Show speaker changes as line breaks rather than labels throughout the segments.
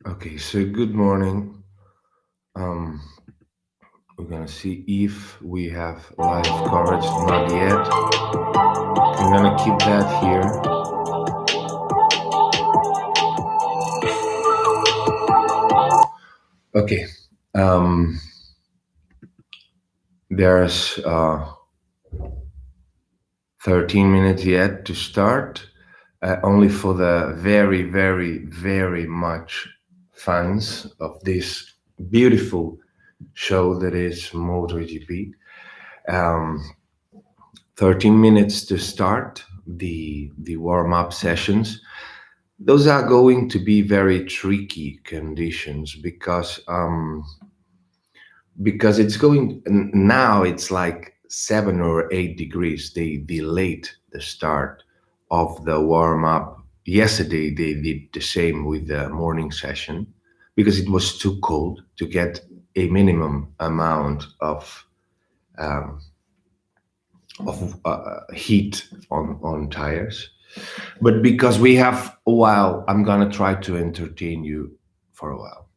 Okay, so good morning. Um, we're gonna see if we have live coverage. Not yet. I'm gonna keep that here. Okay. Um, there's 13 minutes yet to start. Only for the very, very, very much fans of this beautiful show that is MotoGP. Um, 13 minutes to start the warm-up sessions. Those are going to be very tricky conditions because it's going now it's like 7 or 8 degrees. They delayed the start of the warm-up. Yesterday they did the same with the morning session because it was too cold to get a minimum amount um, of heat on tires. But because we have a while, I'm gonna try to entertain you for a while.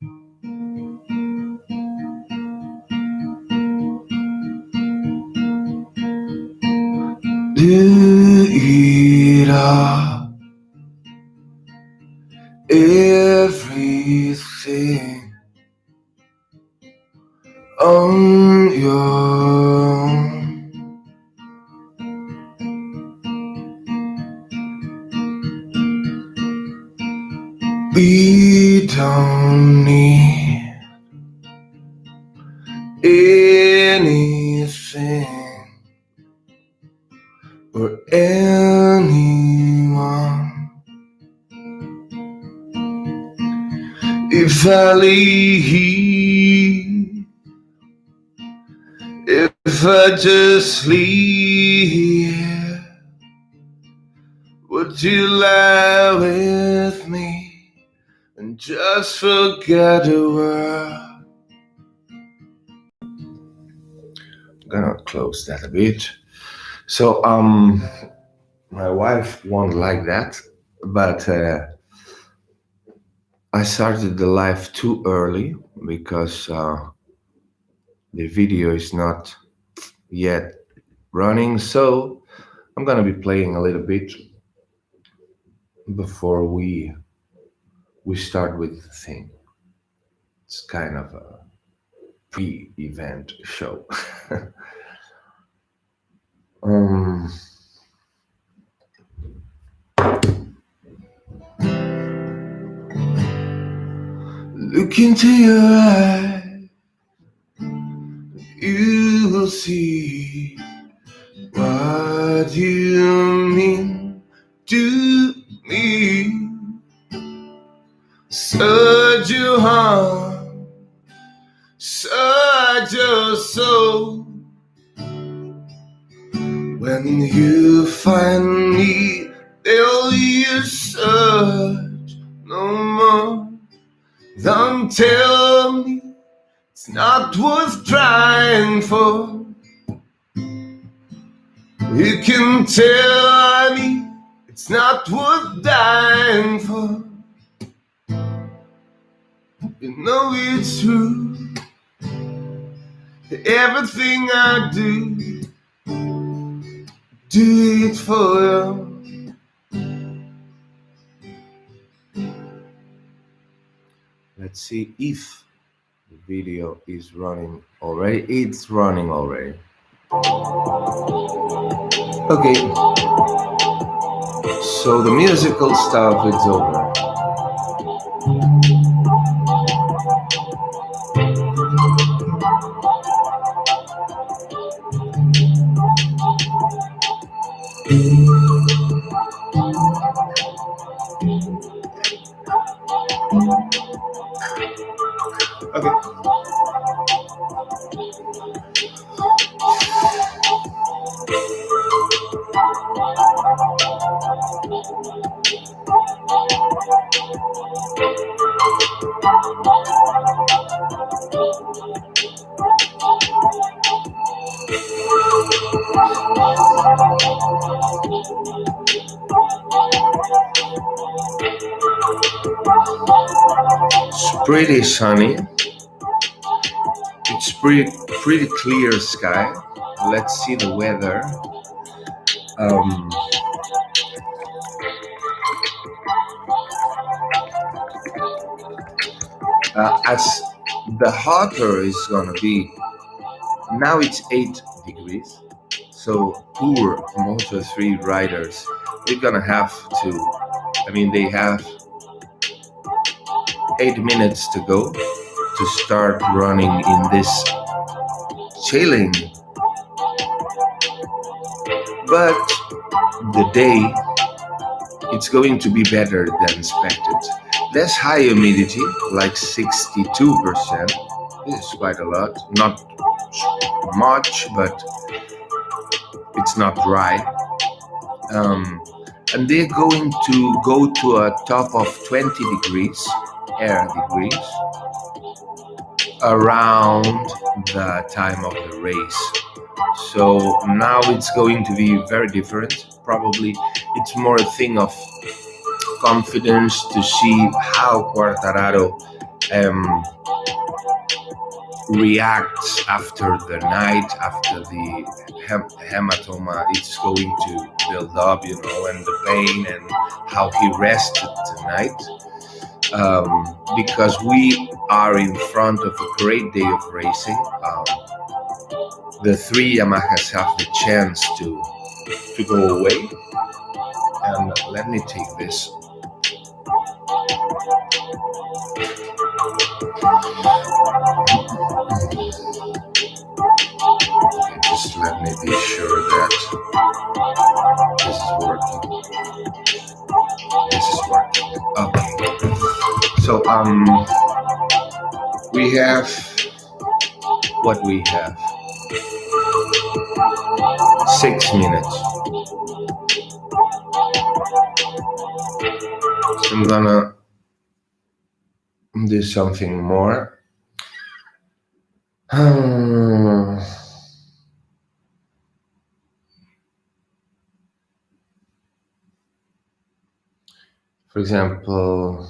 Do it all, everything on your own. We don't need anything or anyone. If I leave, if I just leave, would you lie with me and just forget the world? I'm gonna close that a bit. So, my wife won't like that, but I started the live too early because the video is not yet running. So I'm gonna be playing a little bit before we start with the thing. It's kind of a pre-event show. um, Look into your eyes, you will see what you mean to me. Such your heart, such your soul. When you find me, they'll you search no more. Don't tell me it's not worth trying for. You can tell me it's not worth dying for. You know it's true. Everything I do it for you. Let's see if the video is running already. It's running already. Okay. So the musical stuff is over. Okay. It's pretty sunny. It's pretty clear sky. Let's see the weather. As the hotter is gonna be, now it's 8 degrees. So poor Moto3 riders, they're gonna have to, they have 8 minutes to go to start running in this chilling. But the day, it's going to be better than expected. Less high humidity, like 62%. This is quite a lot. Not much, but it's not dry. And they're going to go to a top of 20 degrees, air degrees, around the time of the race. So now it's going to be very different. Probably it's more a thing of confidence to see how Quartararo reacts after the night, after the hematoma it's going to build up, and the pain, and how he rested tonight. Because we are in front of a great day of racing. The 3 Yamahas have the chance to go away. And let me take this. Okay, just let me be sure that this is working. This is working. Okay. So we have what we have. 6 minutes. So I'm gonna do something more. For example,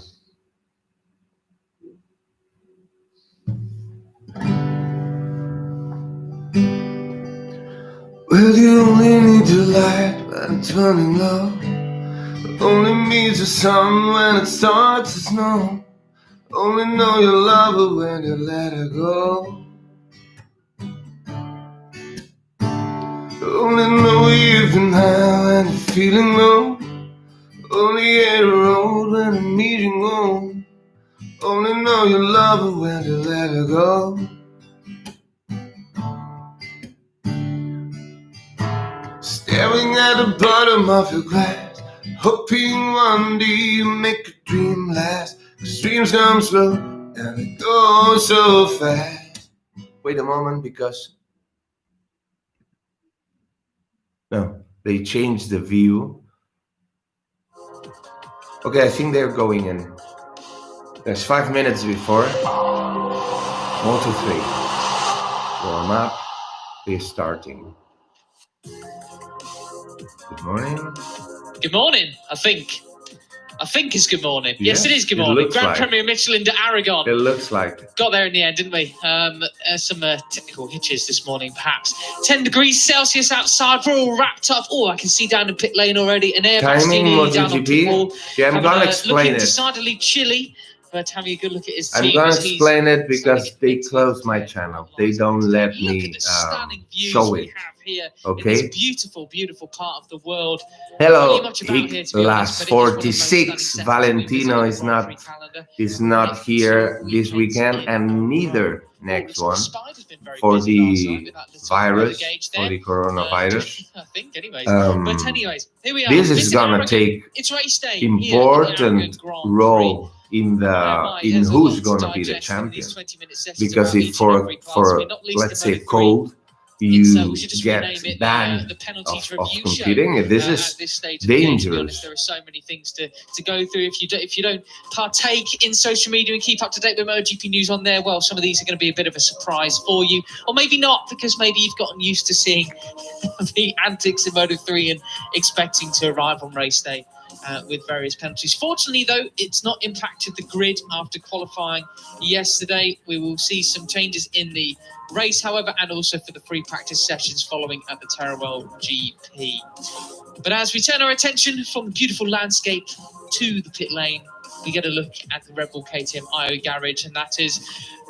well, you only need the light when it's running low. Only means the sun when it starts to snow. Only know you love her when you let her go. Only know you've been high when you're feeling low. Only hit a road when you're meeting home. Only know you love her when you let her go. Staring at the bottom of your glass, hoping one day you make a dream last. 'Cause dreams come slow and they go so fast. Wait a moment, because no, they changed the view. Okay, I think they're going in. There's 5 minutes before Moto3. Warm up. They're starting. Good morning.
Good morning, I think it's good morning. Yes, it is good morning. Grand Premier Michelin de Aragon.
It looks like.
Got there in the end, didn't we? Some technical hitches this morning, perhaps. 10 degrees Celsius outside. We're all wrapped up. Oh, I can see down in pit lane already. An air
timing MotoGP. Yeah, I'm going to explain
looking
it.
Decidedly chilly. But having a good look at his team.
I'm going to explain it because they closed my channel. They don't let me show it.
Here
okay.
In this beautiful, beautiful part of the world.
Hello, last 46. Valentino is not here this weekend, and neither next one for the virus, for the coronavirus.
I think, anyways. But anyways, here we are.
This is gonna take important role in who's gonna be the champion, because if for let's say cold, you get banned of competing. This is dangerous.
There are so many things to go through. If you don't partake in social media and keep up to date with MotoGP news on there, well, some of these are going to be a bit of a surprise for you, or maybe not, because maybe you've gotten used to seeing the antics in Moto3 and expecting to arrive on race day with various penalties. Fortunately, though, it's not impacted the grid after qualifying yesterday. We will see some changes in the race, however, and also for the free practice sessions following at the Teruel GP. But as we turn our attention from the beautiful landscape to the pit lane, we get a look at the Red Bull KTM IO garage, and that is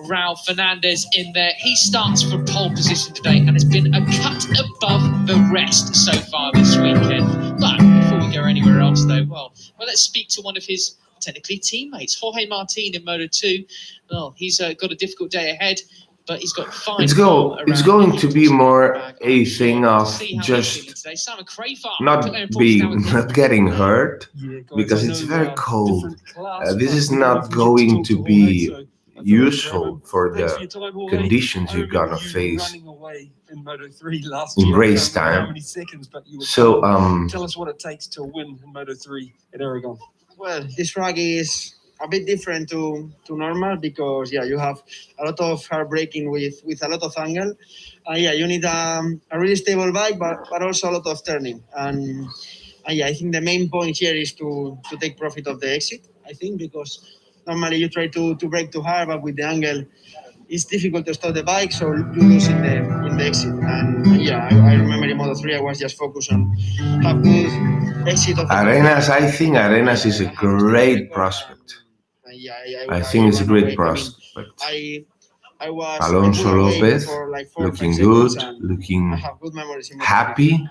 Raul Fernandez in there. He starts from pole position today and has been a cut above the rest so far this weekend. But before we go anywhere else, though, well, let's speak to one of his technically teammates, Jorge Martin in Moto 2. Well, he's got a difficult day ahead, but he's got fine.
It's going to be more a thing of just not getting hurt, because it's very cold. This is not going to be useful for the conditions you're gonna face in race time. So
tell us what it takes to win in Moto 3 at Aragon.
Well, this track is a bit different to normal because you have a lot of hard braking with a lot of angle. You need a really stable bike, but also a lot of turning. And I think the main point here is to take profit of the exit. I think because normally you try to brake too hard, but with the angle, it's difficult to stop the bike, so you lose in the exit. And I remember in Moto 3 I was just focused on have good exit of
Arenas. I think Arenas is a great prospect. I think it's a great prospect.
I was
Alonso Lopez
for like 4 or 5
looking
seconds,
good,
and
looking
I have good memories in Moto 3.
happy.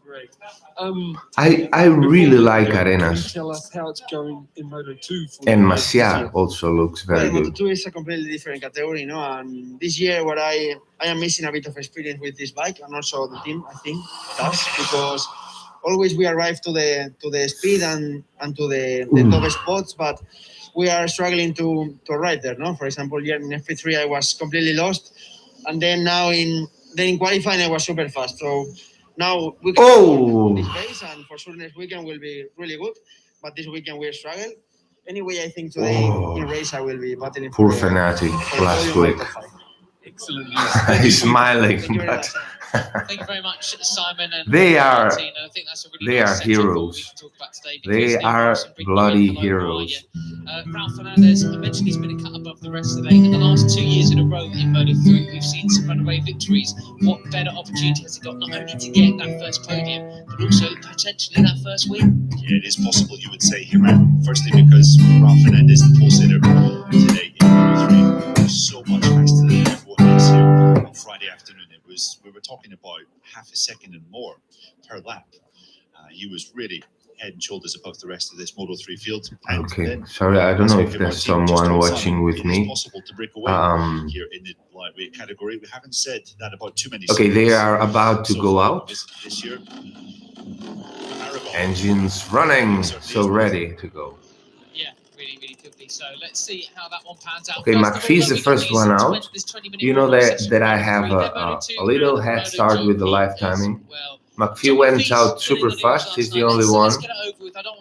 Great.
I really like
Can you
Arenas.
tell us how it's going in Moto 2?
And Maciá also looks very
Moto
good.
2 is a completely different category, and this year what I am missing a bit of experience with this bike, and also the team, I think, does, because always we arrive to the speed and to the top spots, but we are struggling to ride there, no? For example, here in FP3 I was completely lost, and then now in qualifying I was super fast. So now we can this pace, and for sure next weekend will be really good, but this weekend we'll struggle. Anyway, I think today in race I will be battling
Poor
for
Fenati
for
last
podium
week.
or top 5.
Excellent.
He's smiling,
Thank you very
but
much.
Thank you very much, Simon. And
They are-
Martin. I think that's a really
they
nice
are
setup for what
heroes.
we can talk about today,
They
because
are
Martin bringing
bloody
in hello,
heroes.
Raul Fernandez, I mentioned he's been a cut above the rest today. In the last 2 years in a row in Moto 3, we've seen some runaway victories. What better opportunity has he got, not only to get that first podium, but also potentially that first win?
Yeah, it is possible, you would say, Hiram. Firstly, because Raul Fernandez, the pole sitter today in Moto 3, was so much faster than everyone else here on Friday afternoon. We were talking about half a second and more per lap. He was really head and shoulders above the rest of this Moto 3 field. And
Okay,
then,
sorry, I don't know if
Jorge
there's
Martin just
someone
outside
watching
him.
with
It
me.
is possible to break away here in the lightweight category. We haven't said that about too many.
Okay, they
series
are about to
so
go
far
out.
this year. Aragon.
Engines running, so ready to go.
Yeah, really, really could be. So let's see how that one pans out.
Okay, McPhee is the first one out. You know that I have a little head start with the live timing. McPhee went out super fast. He's the only one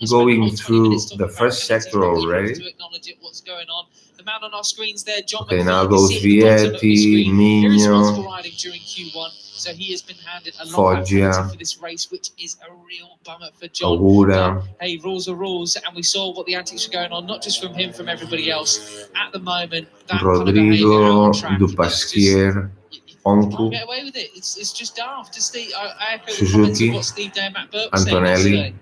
going through the first sector already.
The man on our screens there, John
Okay,
McPhee,
now
you can
goes
see at the bottom of the
Vietti,
screen.
Migno,
Irresponsible riding during Q1, so he has been handed a long
Foggia,
penalty for this race, which is a real bummer for John.
Ogura,
Hey, rules are rules, and we saw what the antics were going on, not just from him, from everybody else. At the moment, that
Rodrigo,
kind of behaviour out on track,
Dupasquier,
you can't
Onku,
get away with it. It's just daft. I echo the comments
Suzuki,
of what Steve Day and Matt Burke were saying
Antonelli,
yesterday.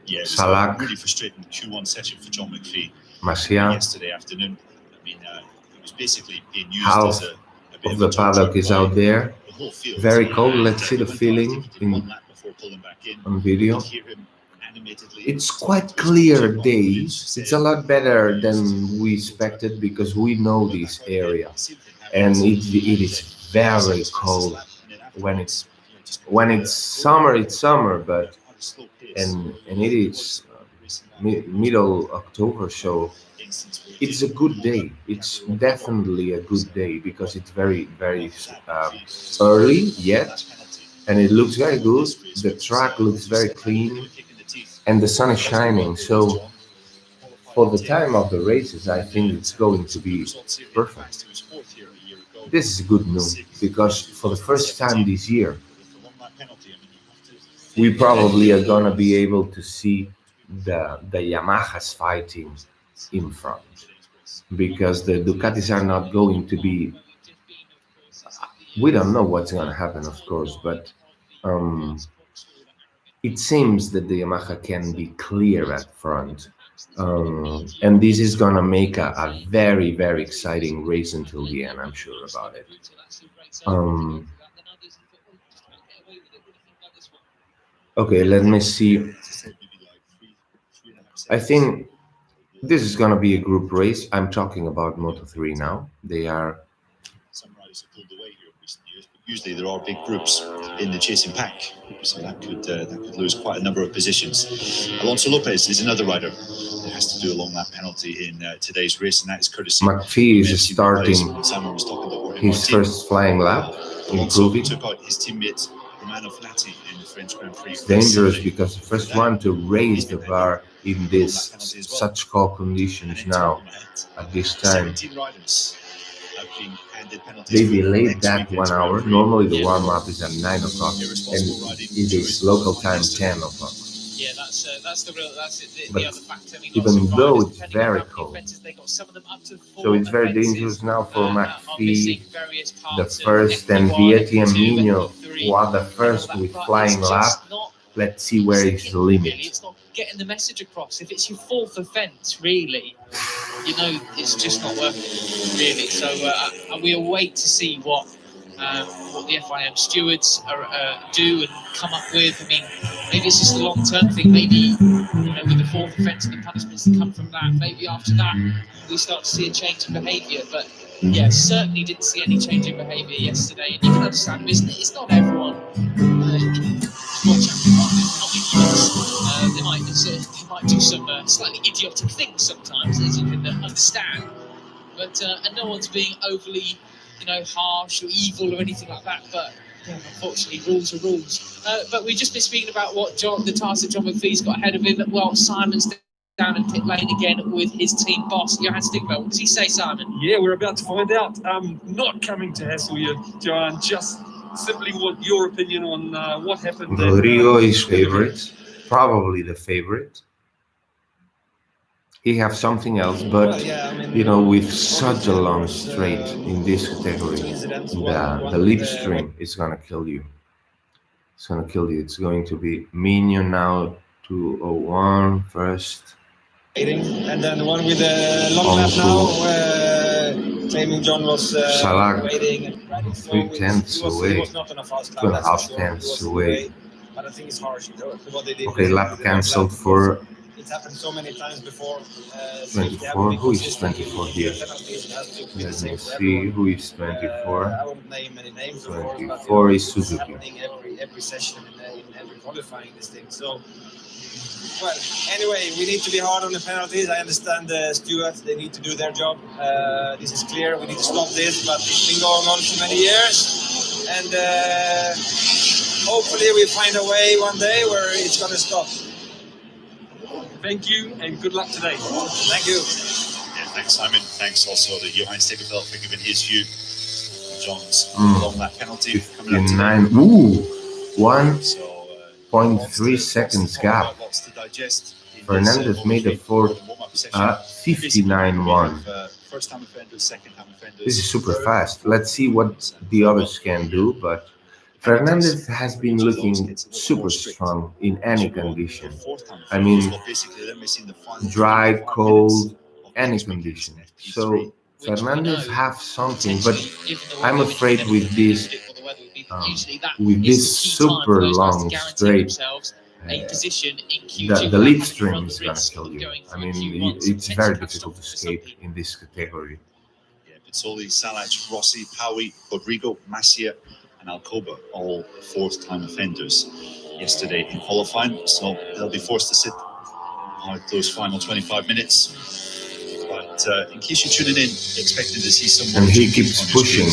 Yeah, it was
Salak,
a really frustrating Q1 session for John McPhee
Maciá.
yesterday afternoon. I mean, he was basically being used
Half
as a bit
of
of a
the paddock is out there.
the whole field.
Very cold. Let's see the
He went
feeling
past, I think he did
in
one lap before pulling back in.
on
You
video.
could hear him animatedly
It's
talking
quite
to his
clear
coach on the
days.
news,
It's
said,
a lot better
"We
than
used
we
to
expected because we know
go
this
back out again."
area,
The same thing happened.
and
He
it is
said,
very
"Yes,
cold
lap," and then
when
afterwards, just
when it's summer. It's summer, but
at a slow pace.
and it is middle October, so it's a good day. It's definitely a good day because it's very early yet, and it looks very good. The track looks very clean, and the sun is shining. So for the time of the races, I think it's going to be perfect. This is good news because for the first time this year, we probably are gonna be able to see the Yamahas fighting in front, because the Ducatis are not going to be. We don't know what's going to happen, of course, but it seems that the Yamaha can be clear at front. And this is going to make a very, very exciting race until the end, I'm sure about it. Okay, let me see. I think this is going to be a group race. I'm talking about Moto3 now. They are.
Some riders have pulled away here in recent years, but usually there are big groups in the chasing pack, so that could lose quite a number of positions. Alonso Lopez is another rider that has to do a long lap penalty in today's race, and that is courtesy.
McPhee is starting his first flying lap, improving.
Took out his teammate Romano Fenati in the French Grand Prix.
It's dangerous because the first one to raise the bar in this such cold conditions now at this time.
17 riders have been handed penalties.
They delayed that 1 hour. Normally the warm-up is at 9 o'clock, and it is local time 10 o'clock.
Yeah, that's the
But
other factor. I mean,
even though it's
depending on
very
how many
cold,
offences they got, some of them up to 4
so it's very
offences,
dangerous now for
are missing
McPhee,
various
the
parts of
first, and
FP1,
Vietti and
FP2,
Mino,
FP3,
who are the first
and all that,
with
but
flying
it's
lap.
just not
Let's see where is the
really,
limit.
it's not getting the message across. If it's your 4th offence, really, you know, it's just not working, really. So we'll wait to see what the FIM stewards do and come up with. I mean, maybe it's just a long-term thing. Maybe, you know, with the 4th offence and the punishments that come from that, maybe after that we start to see a change in behaviour. But yeah, certainly didn't see any change in behaviour yesterday. And you can understand, isn't it? It's not everyone. They might do some slightly idiotic things sometimes, as you can understand. But and no one's being overly, you know, harsh or evil or anything like that. But yeah, unfortunately, rules are rules. But we've just been speaking about what the task that John McPhee's got ahead of him. Well, Simon's down in pit lane again with his team boss, Johan Stigveld. What does he say, Simon?
Yeah, we're about to find out. Not coming to hassle you, Johan. Just simply want your opinion on what happened.
Rodrigo is favorite, probably the favorite. He have something else, but you know, with such a long straight in this category, the lip stream is gonna kill you. It's gonna kill you. It's going to be Minion now 201 first.
And then the one with the long lap now, claiming John was waiting.
3/10 away, 2.5 away.
But I think it's harsh. What they did.
Okay, lap cancelled for.
It happened so many times before.
24. Who is 24 here? Let me see. Who is 24?
I won't name any names.
24 is Suzuki.
Happening every session in every qualifying this thing. So. Well, anyway, we need to be hard on the penalties. I understand the stewards, they need to do their job. This is clear, we need to stop this, but it's been going on for many years. And hopefully we find a way one day where it's going to stop.
Thank you, and good luck today.
Thank you.
Yeah, thanks, Simon. Thanks also to Johan Stigveld for giving his view. John's long lap penalty coming up today.
59. Ooh, 1.3 seconds gap. Fernandez made a fourth 59.1. This is super fast. Let's see what the others can do, but Fernandez has been looking super strong in any condition. I mean, dry, cold, any condition. So Fernandez have something, but I'm afraid with this super long straight, the lead stream is going to kill you. I mean, it's very difficult to escape in this category.
Yeah, Pizzoli, Salach, Rossi, Paui, Rodrigo, Masia, and Alcoba, all fourth-time offenders yesterday in qualifying, so they'll be forced to sit out those final 25 minutes. But in case you're tuning in, expecting to see someone,
and he keeps pushing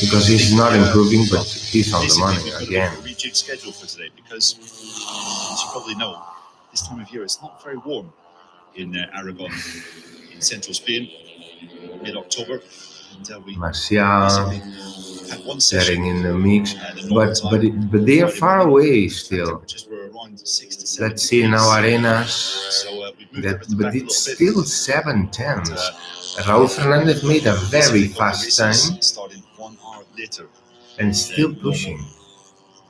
because he's not improving, but he's on the money again.
A rejig schedule for today because, as you probably know, this time of year it's not very warm in Aragon, in central Spain, mid-October. And we
Marcial
basically had one session.
getting in the mix,
The normal time,
but they are
Friday
far
morning,
away still.
temperatures were around 6 to 7
Let's see now
degrees.
Arenas,
So we moved everything
but
back a
it's
little bit.
still 7:10.
And,
Raul Fernandez made a very
basically got the
fast
races
time
starting 1 hour later
and still
than normal.
pushing.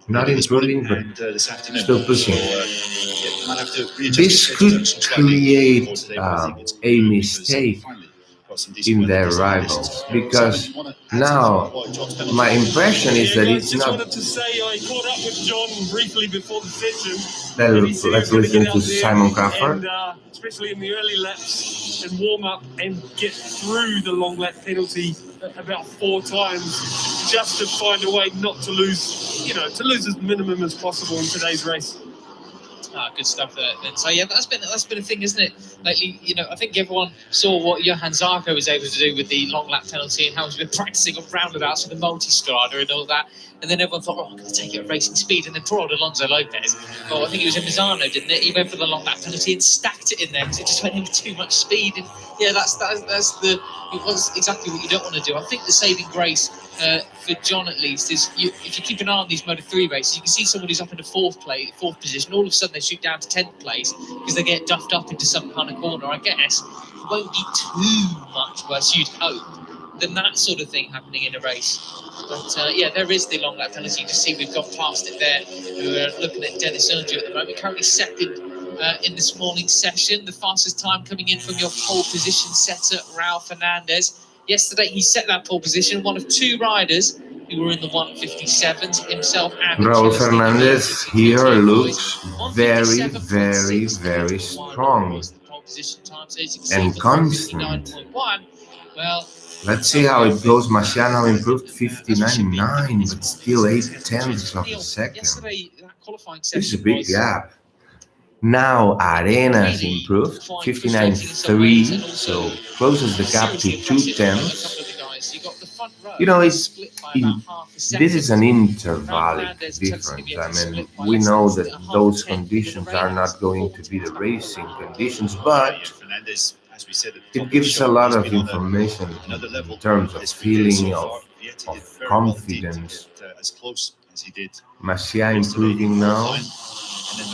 Not
Maybe this morning
improving, but
and this afternoon.
still pushing.
So yeah, might have to readjust
This
the
could
schedule slightly
create
for today, but I think it's
a
good because,
mistake
finally got some decent
in
weather
their
these days.
rivals,
Simon,
because
you wanna add
now
something about John's penalty?
my impression is that
guys,
it's
just
not.
wanted to say I caught up with John briefly before the session. And he said
Let's
he was
listen
gonna
to
get out there
Simon Crawford.
and especially in the early laps and warm up and get through the long lap penalty about 4 times just to find a way not to lose, to lose as minimum as possible in today's race.
Good stuff there. So yeah, that's been a thing, isn't it? Lately, I think everyone saw what Johan Zarco was able to do with the long lap penalty and how he's been practicing on roundabouts with the multi-strada and all that. And then everyone thought, I'm going to take it at racing speed. And then poor old Alonso Lopez, I think he was in Misano, didn't it? He went for the long lap penalty and stacked it in there because it just went in with too much speed. And yeah, it was exactly what you don't want to do. I think the saving grace for John at least is if you keep an eye on these Moto3 races, you can see someone who's up in the fourth position, all of a sudden they shoot down to 10th place because they get duffed up into some kind of corner. I guess it won't be too much worse, you'd hope, than that sort of thing happening in a race. But yeah, there is the long lap penalty. You can see we've gone past it there. We're looking at Dennis Erjo at the moment, currently second in this morning's session. The fastest time coming in from your pole position setter, Raul Fernandez. Yesterday, he set that pole position, one of 2 riders who were in the 157s, himself and
Raul Fernandez here looks very, very, very strong and constant.
Well,
let's see how it goes. Marciano improved 59.9, but still 0.8 of a second. This is a big gap. Now Arenas improved 59.3, so closes the gap to 0.2. This is an intervallic difference. I mean, we know that those conditions are not going to be the racing conditions, but it gives a lot of information in terms of feeling, of confidence. Marcia improving now.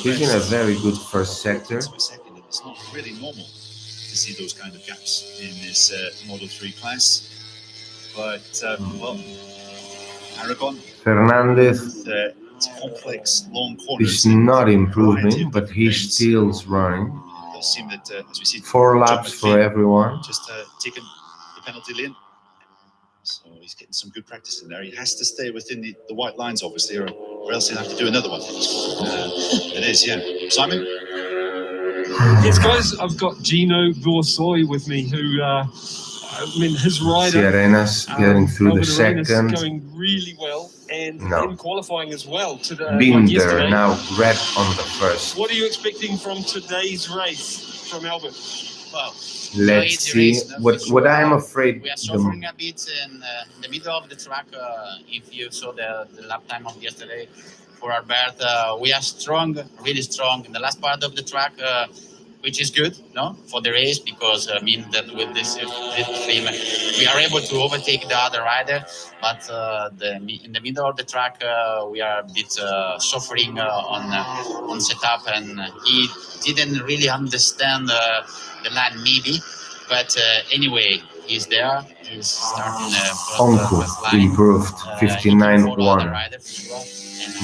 He's in a very good first sector.
It's not really normal to see those kind of gaps in this Moto3 class. But, well, Aragon,
Fernandez
complex, long corners
is not improving, but he's still running.
It does seem that, as we see,
4 laps for everyone.
just taken the penalty lane. So he's getting some good practice in there. He has to stay within the white lines, obviously, or else he'll have to do another one. It is, yeah. Simon?
Yes, guys, I've got Gino Borsoy with me, who, his rider,
Arenas getting through the
Arenas,
second.
going really well, and in qualifying as well.
Binder now red on the first.
What are you expecting from today's race from Albert?
Well,
let's see. What I'm afraid.
We are suffering a bit in the middle of the track. If you saw the lap time of yesterday for Albert, we are strong, really strong in the last part of the track, which is good, no, for the race, because I mean that with this team we are able to overtake the other rider. But in the middle of the track, we are a bit suffering on setup, and he didn't really understand the line maybe. But anyway, he's there. He's starting first line.
Improved 59.1,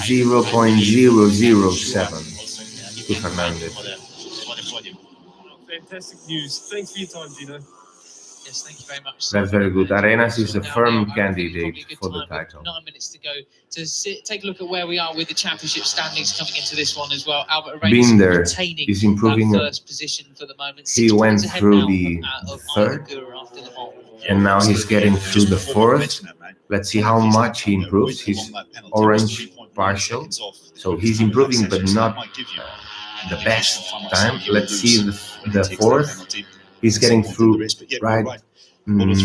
0.007 to Fernandez.
Fantastic news. Thanks for your time, Gino.
Yes, thank you very much.
That's very good. Arenas is a firm candidate for the title.
9 minutes to go to take a look at where we are with the championship standings coming into this one as well. Albert Arenas
Binder
retaining
is improving.
that first position for the moment.
He went through the third, and now he's getting through the fourth. Let's see how much he improves. He's orange partial, so he's improving, but not the best time. Let's see the fourth. He's getting through right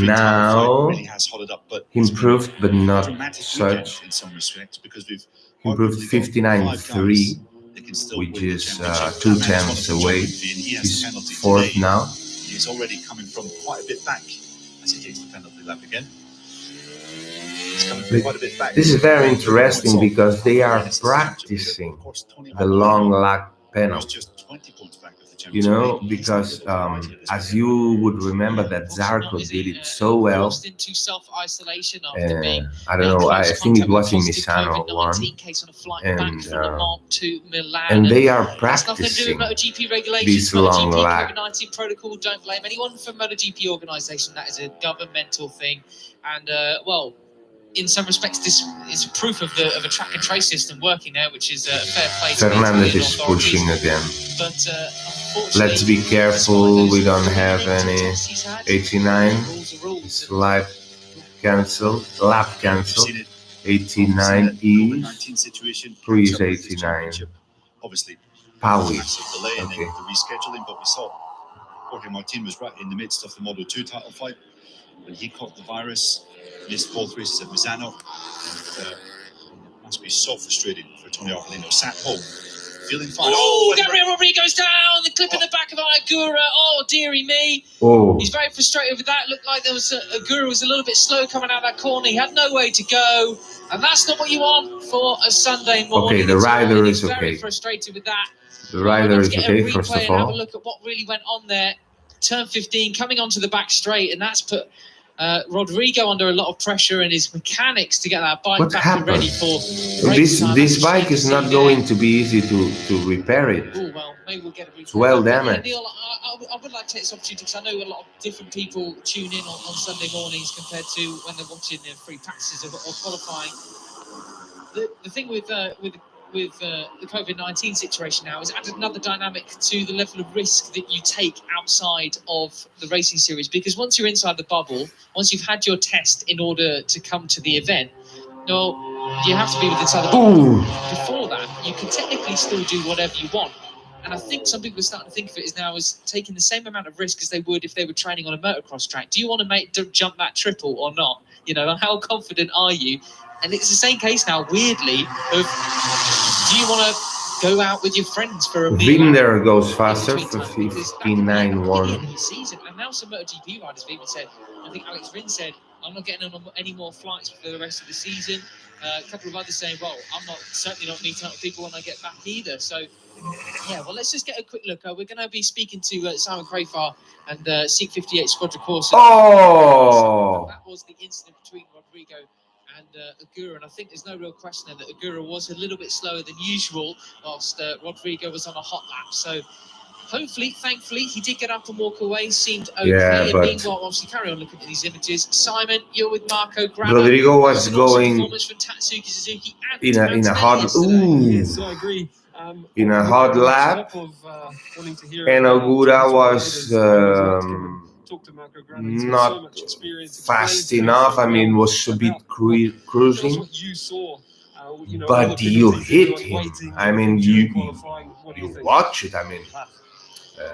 now. Improved, but not such. Improved 59.3, which is 2/10 away. He's fourth now.
He's already coming from quite a bit back as he takes the penalty lap again. He's coming from quite a bit back.
This is very interesting because they are practicing the long lap penalty.
Just 20 points back of the
You know, because as you would remember that Zarco did it so well.
Forced into self-isolation after being
I don't know, I
close
think it
contact with
was in
positive
Misano one.
COVID-19 case on a flight
And,
back from Le Mans to Milan.
And they are
It's nothing to do with
practicing
MotoGP regulations,
this long
MotoGP
lap.
COVID-19 protocol. Don't blame anyone from MotoGP organisation. That is a governmental thing, and well, in some respects, this is proof of a track and trace system working there, which is fair play.
Fernandez is pushing again.
But
Let's be careful we don't have any 89. It's lap cancel. 89E.
19 situation.
3 is 89.
Obviously,
Paui.
massive delay and
Okay.
then the rescheduling, but we saw Jorge Martin was right in the midst of the Moto 2 title fight when he caught the virus, missed both races at Misano. Must be so frustrating for Tony Arbolino. Sat home, feeling fine.
Oh, Gabriel Rodrigo's down. The clip in the back of Agura. Oh, dearie me.
Oh,
He's very frustrated with that. Looked like there was Agura was a little bit slow coming out of that corner. He had no way to go, and that's not what you want for a Sunday morning.
okay, the rider
He's
is
very
okay.
frustrated with that.
The rider is
Get a
okay,
replay
first of
and have a
all.
look at what really went on there. Turn 15, coming onto the back straight, and that's put Rodrigo under a lot of pressure and his mechanics to get that bike
What
back and ready
happened?
for race time.
This
That's a
bike
shame
is
to
not
see
going
there.
to be easy to repair it.
Oh, well, maybe we'll get a replay.
It's well
But,
damaged.
Neil, I would like to take this opportunity because I know a lot of different people tune in on Sunday mornings compared to when they're watching the free practices or qualifying. The thing with the COVID-19 situation now is added another dynamic to the level of risk that you take outside of the racing series, because once you're inside the bubble, once you've had your test in order to come to the event, well, you have to be inside the bubble.
Ooh.
Before that, you can technically still do whatever you want. And I think some people are starting to think of it as now as taking the same amount of risk as they would if they were training on a motocross track. Do you want to jump that triple or not? You know, how confident are you? And it's the same case now, weirdly, of do you want to go out with your friends for a meal?
Winder goes faster
in
for
between time? Because that could be the end
59.1.
of the season. And now some MotoGP riders have even said, I think Alex Rins said, I'm not getting on any more flights for the rest of the season. A couple of others saying, well, I'm certainly not meeting up with people when I get back either. So, yeah, well, let's just get a quick look. We're going to be speaking to Simon Crafar and Seek 58 Squadra Corsa.
Oh!
That was the incident between Rodrigo and Agura, and I think there's no real question there that Agura was a little bit slower than usual whilst Rodrigo was on a hot lap. So hopefully, thankfully, he did get up and walk away, seemed okay.
Yeah,
And
but
meanwhile, whilst you carry on looking at these images, Simon, you're with Marco Grabber.
Rodrigo was
An awesome
going
performance from Tatsuki Suzuki and
in a
Antonelli
hot
yesterday.
Yes, I agree.
in a hot lap, and Ogura was not fast enough. I mean, was a bit cruising, but you hit him. I mean, you watch it. I mean,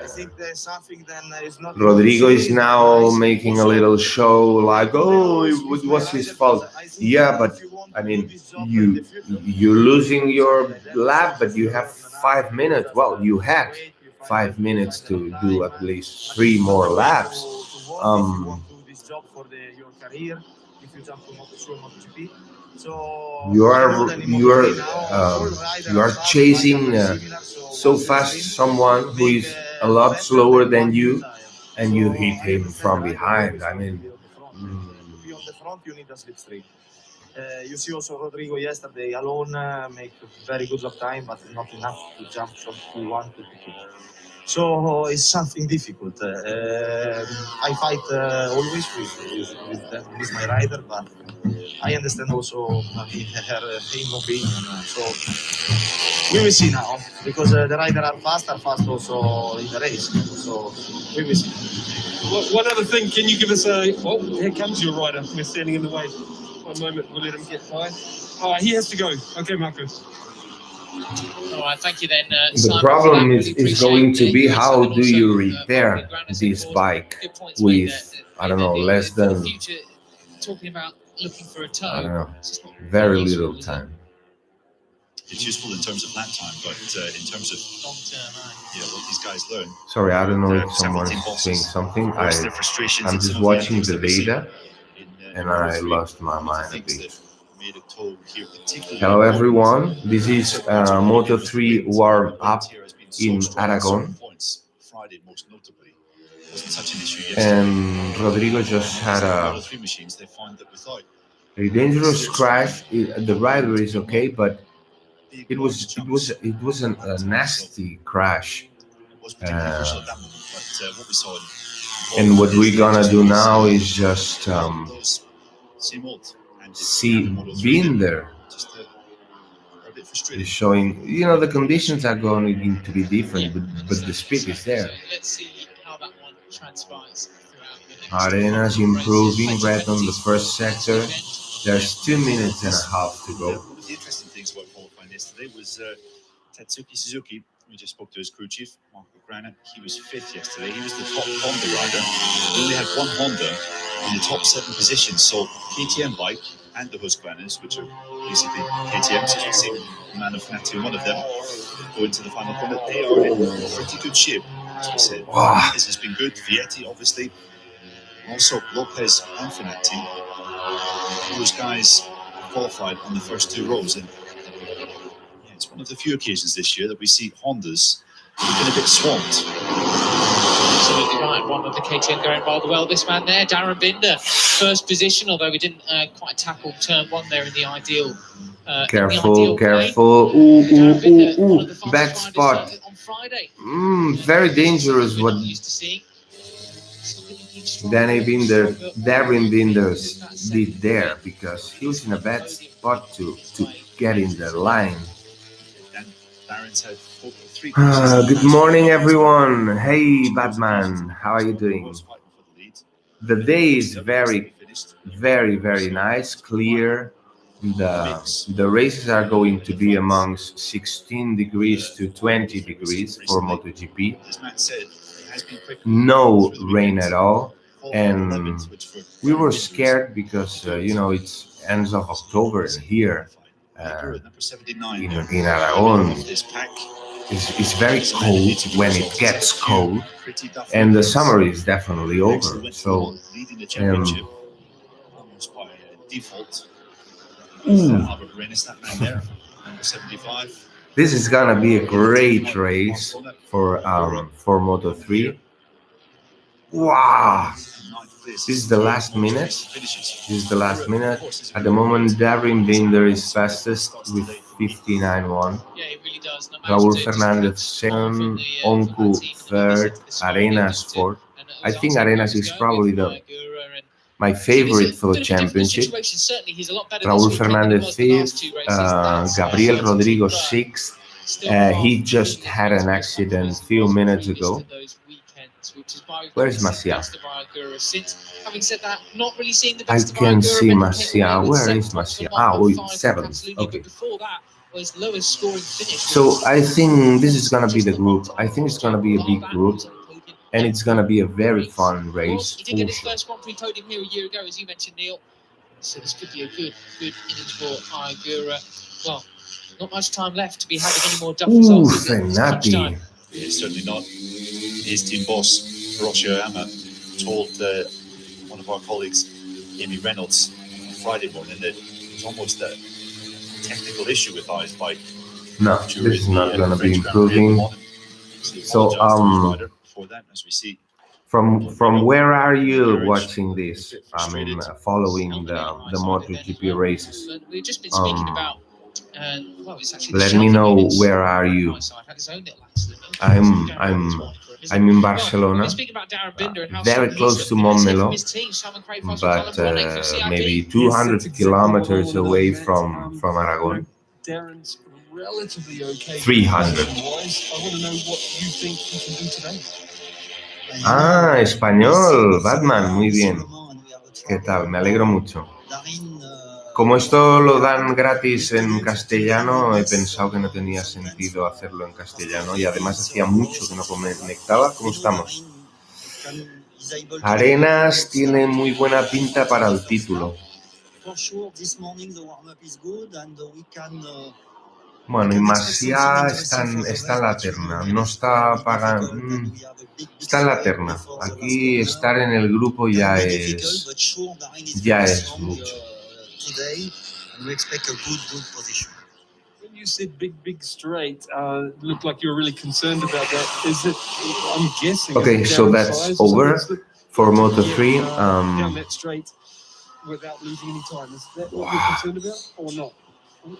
I think there's something that is not.
Rodrigo is now making a little show like, oh, it was his fault. Yeah, but I mean, you're losing your lap, but you have 5 minutes. Well, you had 5 minutes to do at least 3 more laps. You are chasing so fast someone who is a lot slower than you, and you hit him from behind. I mean,
on the front, you need a slipstream. You see also Rodrigo yesterday alone make a very good lap time, but not enough to jump from Q1 to Q2. So it's something difficult. I fight always with my rider, but I understand also her opinion. So we will see now, because the riders are fast also in the race. So we will see.
One other thing, can you give us a... Oh, here comes your rider. We're standing in the way. One moment, we'll let him get by. Oh, he has to go. Okay, Marcos.
All right, thank you then.
the problem is going to be how do you repair this bike with, I don't know, less than,
talking about looking for a tow.
I don't know, very little time.
it's useful in terms of lap time, but in terms of
Long term,
what these guys learn.
Sorry, I don't know if
Several
someone's
team
saying
bosses
something.
voiced their frustrations
I'm
at some
just
of the
watching
endings
the
that we see
data
in
and
Moto
I
3.
lost my
One of the
mind a
things
bit.
that made it toll here particularly.
Hello everyone, this is Moto 3 warm up
Here has been so
in
strong at
Aragon,
certain points. Friday, most notably, wasn't such an issue yesterday.
and Rodrigo just had
Moto
a
3 machines, they found that without
dangerous crash. The rider is okay, but
big
it was a nasty crash.
it was particularly crucial at that moment. But what we saw
And what we're gonna do now is just
those same old and
see
Moto 3
Binder
just are a bit
is
frustrating.
showing. The conditions are going to be different, but the speed is there.
So let's see how that one transpires throughout the next
Arena's
couple of races.
improving
Plenty
red
of
on the
penalties
first
for
sector.
this weekend.
There's 2 minutes and a half to go.
One of the interesting things about qualifying yesterday was Tatsuki Suzuki. We just spoke to his crew chief, Marco Granite. He was fifth yesterday. He was the top Honda rider. We only had one Honda in the top 7 positions. So KTM bike and the Husqvarnas, which are basically KTMs, as we see, Mano Fenati and one of them go into the final corner. They are in pretty good shape, as we said.
Wow.
This has been good. Vietti, obviously. Also, Lopez and Fenati. Those guys qualified on the first 2 rows. And it's one of the few occasions this year that we see Hondas been a bit swamped.
Absolutely right. One of the KTM going rather well. This man there, Darren Binder, first position, although we didn't quite tackle turn 1 there in the ideal.
Careful.
Darren Binder, one of the fastest
Bad
riders,
spot.
on Friday.
Very dangerous
We're
what
not used to seeing.
Darren Binders did there, because he was in a bad spot to get in the line.
And Darren's had 3
Good morning everyone. Hey Batman, how are you doing? The day is very, very, very nice, clear. The races are going to be amongst 16 degrees to 20 degrees for MotoGP.
As Matt said, it has been quick.
No rain at all, and we were scared because it's ends of October, and here in Aragon it's very cold when it gets cold, and the summer is definitely over. So
almost by default, Albert Arenas, that man there, number 75.
this is gonna be a great race for Moto 3. Wow! This is the last minute. At the moment, Darren Binder is fastest with 59.1.
Yeah, it really does.
Raúl Fernández second, Onku third, Arenas fourth. I think Arenas is probably my favorite for the championship. Raúl Fernández fifth, Gabriel Rodrigo sixth. He just had an accident a few minutes ago. Where is Masia? I can see Masia. Where is Masia? Seventh. Okay. So I think this is gonna be the group. I think it's gonna be a big group, and it's gonna be a very fun race.
He did get his first Grand Prix podium here a year ago, as you mentioned, Neil. So this could be a good innings for Agura. Well, not much time left to be having any more duff results.
Fenati.
It's certainly not. His team boss, Hiroshi Oyama, told one of our colleagues, Amy Reynolds, on Friday morning that it was almost a technical issue with his bike.
No, this is not going to be improving. So, from where are you watching this? I mean, following the MotoGP races.
We've just been speaking about.
Let me know where are you. I'm in Barcelona, very close to Montmeló, but maybe 200 kilometers away from Aragon.
Darren's relatively okay.
300.
I want to know what you think he can do today.
Español, Batman, muy bien. ¿Qué tal? Me alegro mucho. Como esto lo dan gratis en castellano, he pensado que no tenía sentido hacerlo en castellano, y además hacía mucho que no conectaba. ¿Cómo estamos? Arenas tiene muy buena pinta para el título. Bueno, y Masia está en la terna, no está pagando, está en la terna. Aquí estar en el grupo ya es mucho.
When you said big straight, looked like you were really concerned about that. Is it? I'm guessing.
Okay, so that's over for Moto3.
Down that straight without losing any time. Is that what you're concerned about, or not?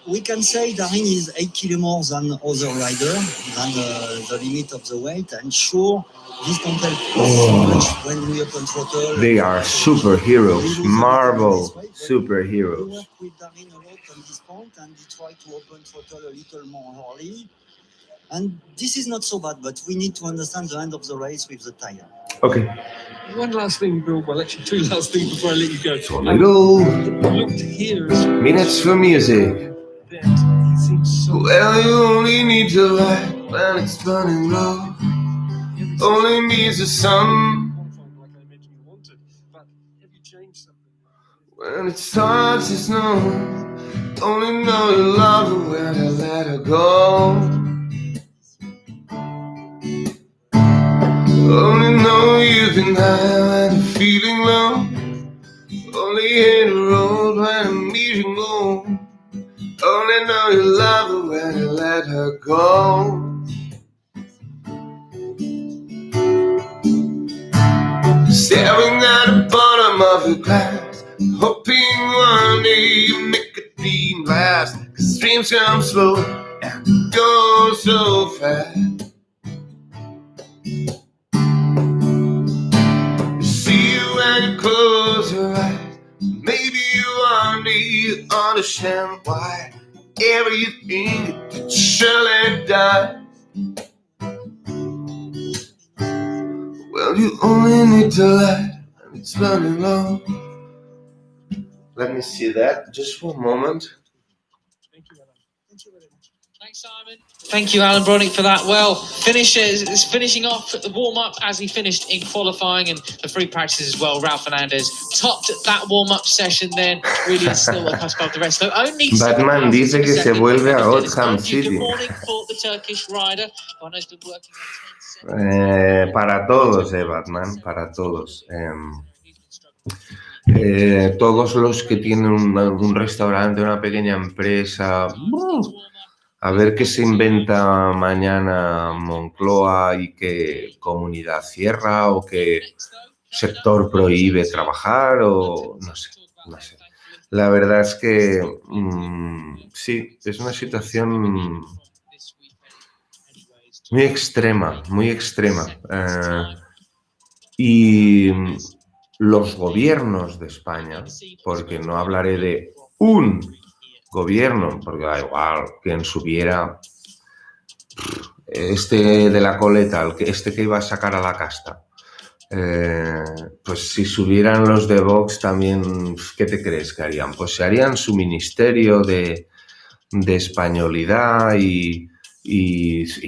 We can say Darin is 8 kg more than other rider, than the limit of the weight, and sure, this don't help us so much when we open throttle.
They are superheroes, Marvel
We
superheroes.
work with Darin a lot on this point, and we try to open throttle a little more early. And this is not so bad, but we need to understand the end of the race with the tire.
Okay.
One last thing, Bill. Well, actually, two last things before I let you go.
Little
Looked here as
minutes for music.
that he seems so.
Well, you only need to light when it's burning low. Only needs the sun
Like I mentioned you wanted, but have you changed something?
when it starts to snow. Only know you love her when I let her go. Only know you've been high when you're feeling low. Only hit the road when I'm meeting low. Only know you love her when you let her go. Staring at the bottom of the glass, hoping one day you make a dream last. 'Cause dreams come slow and go so fast. You see you when you close your eyes. Maybe one day you understand why everything could surely die. Well, you only need to light and it's burning low. Let me see that. Just one moment.
Thank you, Alan. Thank you very much.
Thanks, Simon. Thank you, Alan Bronick, for that. Well, finishing off the warm-up as he finished in qualifying and the free practices as well. Ralph Fernandez topped that warm-up session then. Really still a cusp of the rest. So only
Batman dice que se vuelve a Gotham
Good
City.
morning for the Turkish rider. Bono's been working on 10
Para todos, Batman, para todos. Todos los que tienen un restaurante, una pequeña empresa, a ver qué se inventa mañana Moncloa y qué comunidad cierra o qué sector prohíbe trabajar o no sé. La verdad es que sí, es una situación muy extrema, muy extrema. Y los gobiernos de España, porque no hablaré de un gobierno, porque da igual quien subiera, este de la coleta, este que iba a sacar a la casta, pues si subieran los de Vox también, ¿qué te crees que harían? Pues se harían su ministerio de españolidad y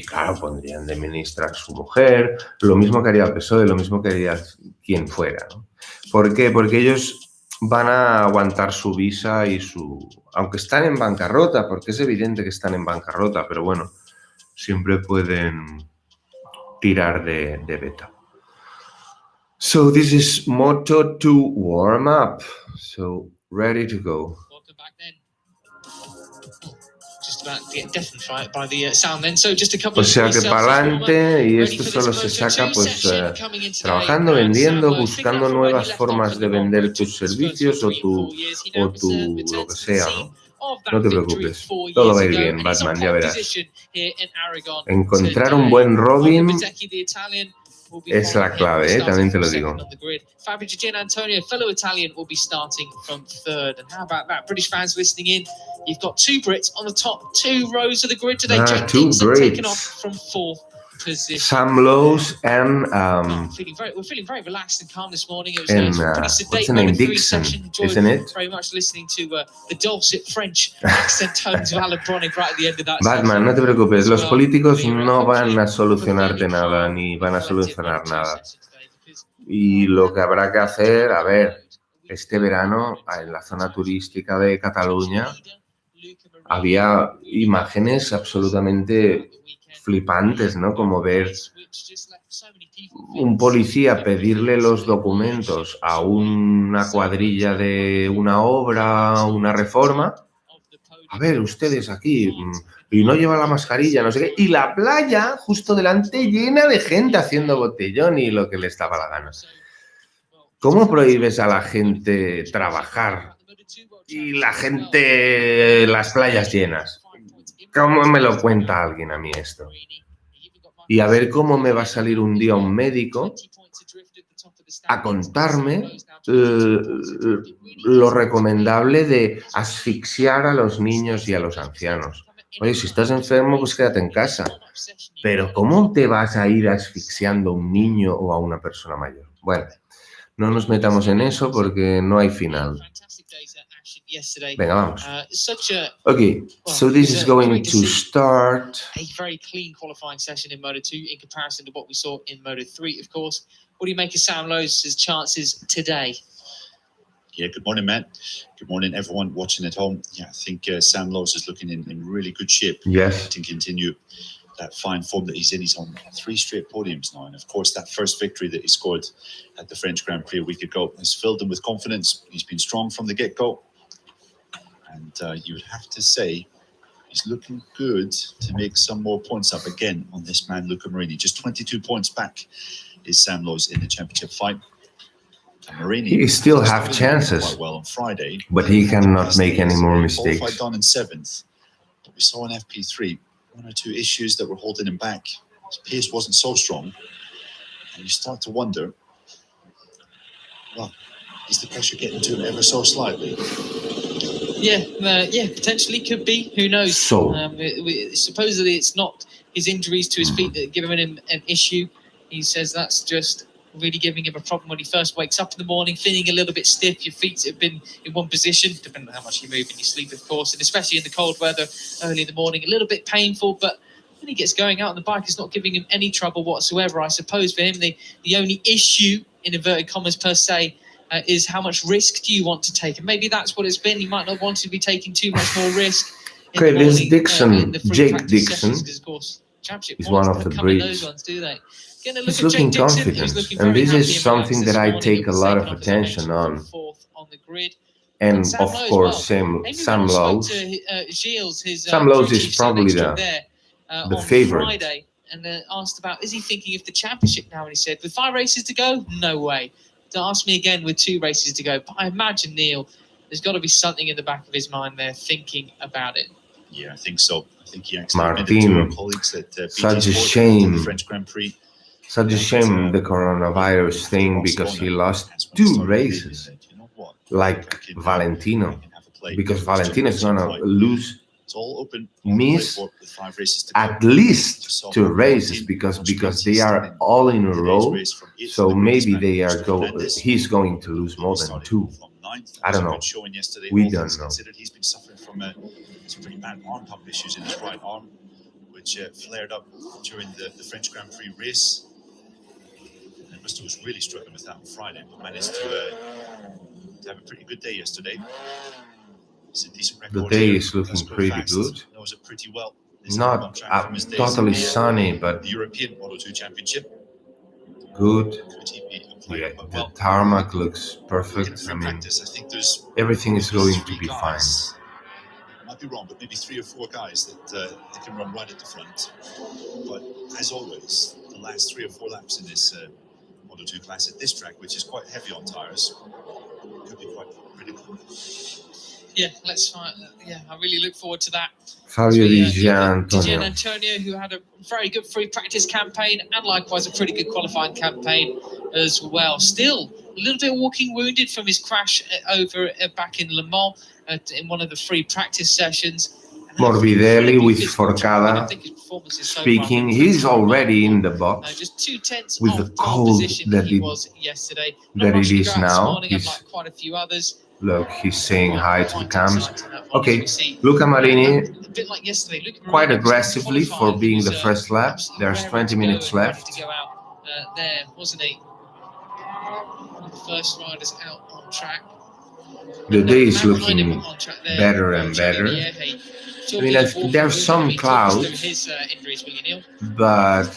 claro, pondrían de ministra a su mujer, lo mismo que haría el PSOE, lo mismo que haría quien fuera, ¿no? ¿Por qué? Porque ellos van a aguantar su visa y aunque están en bancarrota, porque es evidente que están en bancarrota, pero bueno, siempre pueden tirar de beta. So this is Moto 2 warm up, so ready to go.
Welcome back then. Just about to get deafened by the sound then. So just a couple
O sea que para adelante, y esto solo se saca pues trabajando, vendiendo, buscando nuevas formas de vender tus servicios o tu lo que sea, ¿no? No te preocupes, todo va a ir bien, Batman, ya verás. Encontrar un buen Robin es la clave, también te lo digo.
Fabio Gian Antonio, fellow Italian, will be starting from third. And how about that? British fans listening in, you've got two Brits on the top two rows of the grid today. Jack Dixon taken off from fourth position.
Sam Lowe's and
we're feeling very relaxed and calm this morning. It was a pretty sedate
what's the name?
Moto3
Dixon,
session.
isn't it?
Very much listening to the dulcet French accent tones of Alan Bronick right at the end of that.
Batman, no te preocupes, los políticos no van a solucionarte nada, ni van a solucionar nada. Y lo que habrá que hacer, a ver, este verano en la zona turística de Cataluña había imágenes absolutamente flipantes, ¿no? Como ver un policía pedirle los documentos a una cuadrilla de una obra, una reforma. A ver, ustedes aquí, y no lleva la mascarilla, no sé qué, y la playa justo delante llena de gente haciendo botellón y lo que les daba la gana. ¿Cómo prohíbes a la gente trabajar y la gente, las playas llenas? ¿Cómo me lo cuenta alguien a mí esto? Y a ver cómo me va a salir un día un médico a contarme lo recomendable de asfixiar a los niños y a los ancianos. Oye, si estás enfermo, pues quédate en casa. Pero ¿cómo te vas a ir asfixiando a un niño o a una persona mayor? Bueno, no nos metamos en eso porque no hay final. Venga, vamos. Okay, so this is going to start.
A very clean qualifying session in Moto 2 in comparison to what we saw in Moto 3, of course. What do you make of Sam Lowe's chances today?
Yeah, good morning, Matt. Good morning, everyone watching at home. Yeah, I think Sam Lowe's is looking in really good shape.
Yes.
To continue that fine form that he's in. He's on 3 straight podiums now. And of course, that first victory that he scored at the French Grand Prix a week ago has filled him with confidence. He's been strong from the get-go. And you would have to say he's looking good to make some more points up again on this man, Luca Marini. Just 22 points back is Sam Lowe's in the championship fight. Marini,
he still have chances,
quite well on Friday,
but he cannot make any more mistakes.
Qualified down in 7th, but we saw in FP3 1 or 2 issues that were holding him back. His pace wasn't so strong, and you start to wonder, well, is the pressure getting to him ever so slightly?
Yeah, potentially could be. Who knows?
So,
supposedly it's not his injuries to his feet that give him an issue. He says that's just really giving him a problem when he first wakes up in the morning, feeling a little bit stiff. Your feet have been in one position, depending on how much you move in your sleep, of course, and especially in the cold weather early in the morning, a little bit painful. But when he gets going out on the bike, it's not giving him any trouble whatsoever. I suppose for him, the only issue, in inverted commas per se, is how much risk do you want to take? And maybe that's what it's been. He might not want to be taking too much more risk.
Okay, this Dixon, Jake Dixon,
of course,
is one of the breeds. He's looking confident, and this is something that I take a lot of attention on. And of course, Sam Lowe's. Sam Lowe's is probably the favorite.
And asked about, is he thinking of the championship now? And he said, with 5 races to go, no way. To ask me again with 2 races to go. But I imagine, Neil, there's got to be something in the back of his mind there thinking about it.
Yeah, I think so. I think he actually
Martin,
colleagues that
such a shame.
The French Grand Prix.
Such a shame, the coronavirus thing, because he lost 2 races, like Valentino, because Valentino is going to miss at least 2 races because they are all in a row. So maybe he's going to lose more than 2. I don't know. We don't know.
He's been suffering from some pretty bad arm pump issues in his right arm, which flared up during the French Grand Prix race. And Bristol was really struggling with that on Friday, but managed to have a pretty good day yesterday.
The day is looking pretty good.
Knows it pretty well.
Not totally sunny, but
the European Moto 2 Championship.
Good. Yeah, the tarmac looks perfect. I mean, everything is going to be fine.
I might be wrong, but maybe 3 or 4 guys that can run right at the front. But as always, the last 3 or 4 laps in this Moto 2 class at this track, which is quite heavy on tyres, could be quite critical.
Yeah, let's find. Yeah, I really look forward to that.
Fabio Di Gianantonio,
who had a very good free practice campaign and likewise a pretty good qualifying campaign as well. Still a little bit walking wounded from his crash over back in Le Mans in one of the free practice sessions.
Morbidelli with Forcada speaking. He's already in the box
just 2/10
with the cold that
he was yesterday.
It is now.
Unlike quite a few others.
Look, he's saying hi to the cams. Okay, Luca Marini, quite aggressively for being the first lap. There's 20 minutes left.
To go out there, wasn't he? One of the first riders out on track.
The day is looking better and better. I mean, there's some clouds, but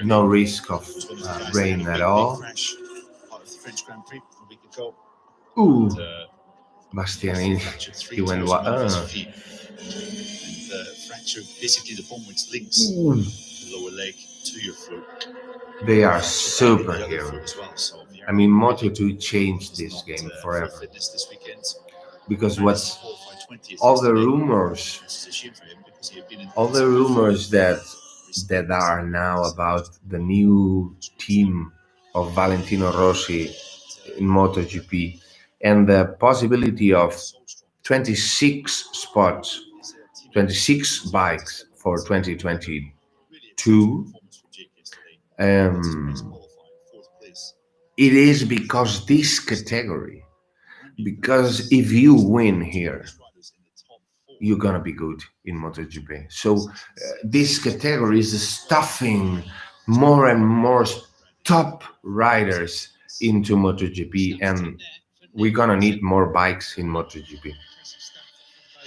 no risk of rain at all. Ooh, Bastianini, he went
fracture basically the bone which links the lower leg to your foot.
They are superheroes. I mean, Moto2 changed this game forever. Because what's all the rumors that are now about the new team of Valentino Rossi in MotoGP and the possibility of 26 spots, 26 bikes for 2022. It is because this category, because if you win here, you're gonna be good in MotoGP. So this category is stuffing more and more top riders into MotoGP, and we're gonna need more bikes in MotoGP.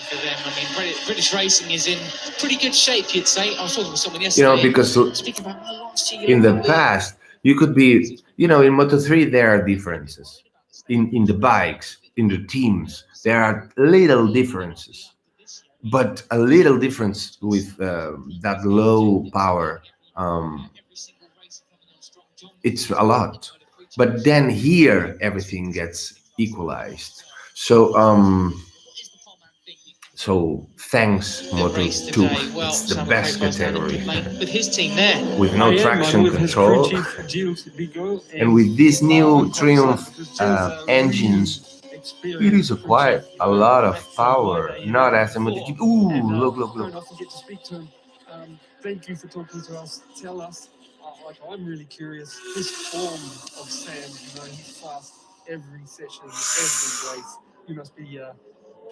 For them, I mean, British racing is in pretty good shape, you'd say. I was talking with someone yesterday.
Because in the past, you could be, in Moto3 there are differences. In the bikes, in the teams, there are little differences. But a little difference with that low power, it's a lot. But then here, everything gets equalized. So thanks, Moto2. It's the best category.
With his team there.
With no traction control. And with these new Triumph engines, it is quite a lot of power. Not as a MotoGP. Ooh, look.
Enough to get to speak to him. Thank you for talking to us. Tell us, I'm really curious, this form of Sam, he's fast every session, every race. You must be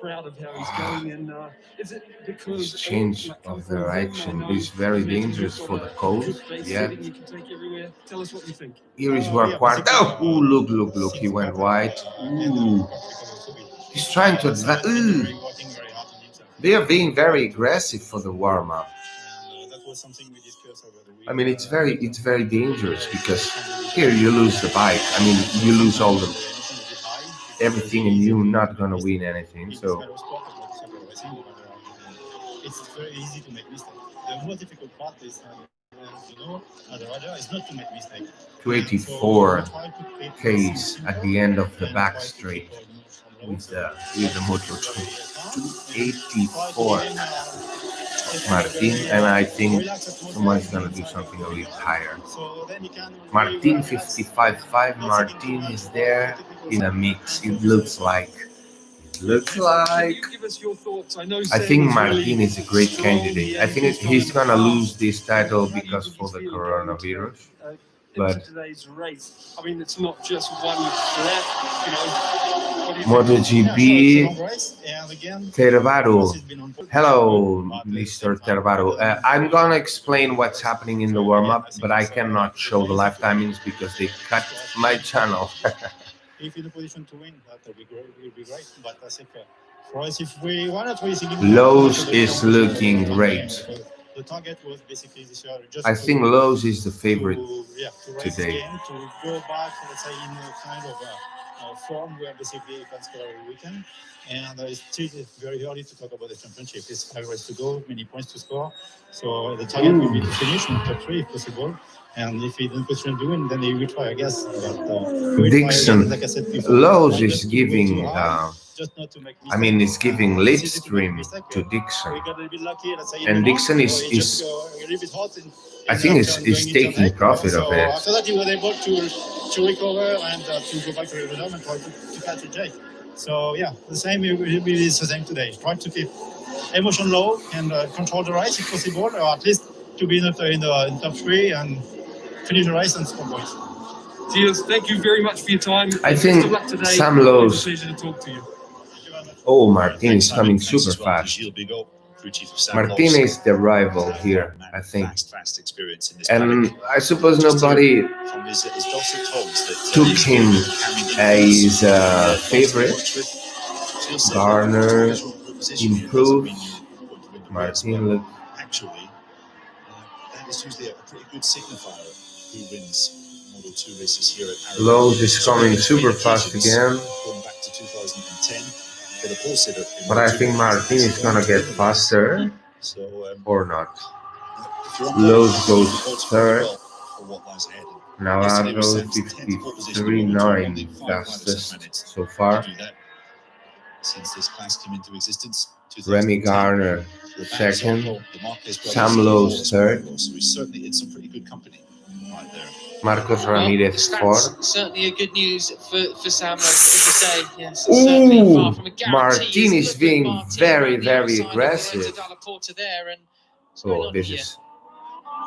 proud of how he's going, and is it because
this change of direction is very dangerous for the cold? Yeah.
You can take everywhere. Tell us what you think.
Here is where Quarto. Ooh, look. He went wide. Ooh. He's trying to advance. Ooh. They are being very aggressive for the warm-up. I mean, it's very dangerous because here you lose the bike. I mean, you lose everything, and you're not gonna win anything. So
it's very easy to make mistakes. The most difficult part is, as a rider, is not to make mistakes.
284 Ks at the end of the back straight with the Moto2. 284 Martin, and I think someone's gonna do something a little higher. Martin 55.5. Martin is there in a mix. It looks like. I think Martin is a great candidate. I think he's gonna lose this title because for the coronavirus. But
today's race, I mean, it's not just one lap,
MotoGP, Tervaru. Hello, Mr. Tervaru. I'm gonna explain what's happening in the warm-up, but I cannot show the live timings because they cut my channel.
If in a position to win, that would be great. But I think for us, if we wanted to
Lowe's is looking great.
The target was basically this year.
I think Lowe's is the favorite today.
To go back, let's say, in a kind of form where basically you can score every weekend. And it's still very early to talk about the championship. It's 5 races to go, many points to score. So the target will be to finish in top 3 if possible. And if he didn't position to win, then he will try, I guess. But,
Dixon,
like I said before,
Lowe's is giving, it's giving slipstream to Dixon. And Dixon is I think is taking profit of it.
After that, he was able to recover and to go back to the rhythm and try to catch a Jake. So yeah, the same is the same today. Try to keep emotion low and control the race if possible, or at least to be in top 3 and finish the race and score points.
Gilles, thank you very much for your time.
I think Sam Lowe's.
Pleasure to talk to you.
Oh, Martin is coming super fast. Martin is the rival here, I think. And I suppose nobody took him as a favorite.
You'll say
Garner
that his own group position here doesn't mean
improves.
you're going to win the race,
Martin,
but
look,
actually, that is usually a pretty good signifier who wins Moto 2 races here at Aragon.
Lowe's is coming super fast again.
Going back to 2010 for the pole sitter.
But I think Martin is gonna get faster
So,
or not.
if you're on
Lowe's
pole,
goes
it bodes pretty
third.
well for what lies ahead.
Navarro
Yesterday was Sam's 10th pole position in Moto 2, only
53.9
5 riders have
fastest
managed
so far.
to do that since this class came into existence.
Remy
2010.
Garner second. Sam Lowe's third.
So he's certainly in some pretty good company right there.
Marcos
Well,
Ramirez
that's
fourth.
certainly a good news for Sam today. Yes, certainly far from a guarantee.
Martin is
Look at
being
Martin
very,
around the
very
outside of
aggressive.
Lorenzo Dalla Porta there, and what's going
Oh,
on
this
here?
is.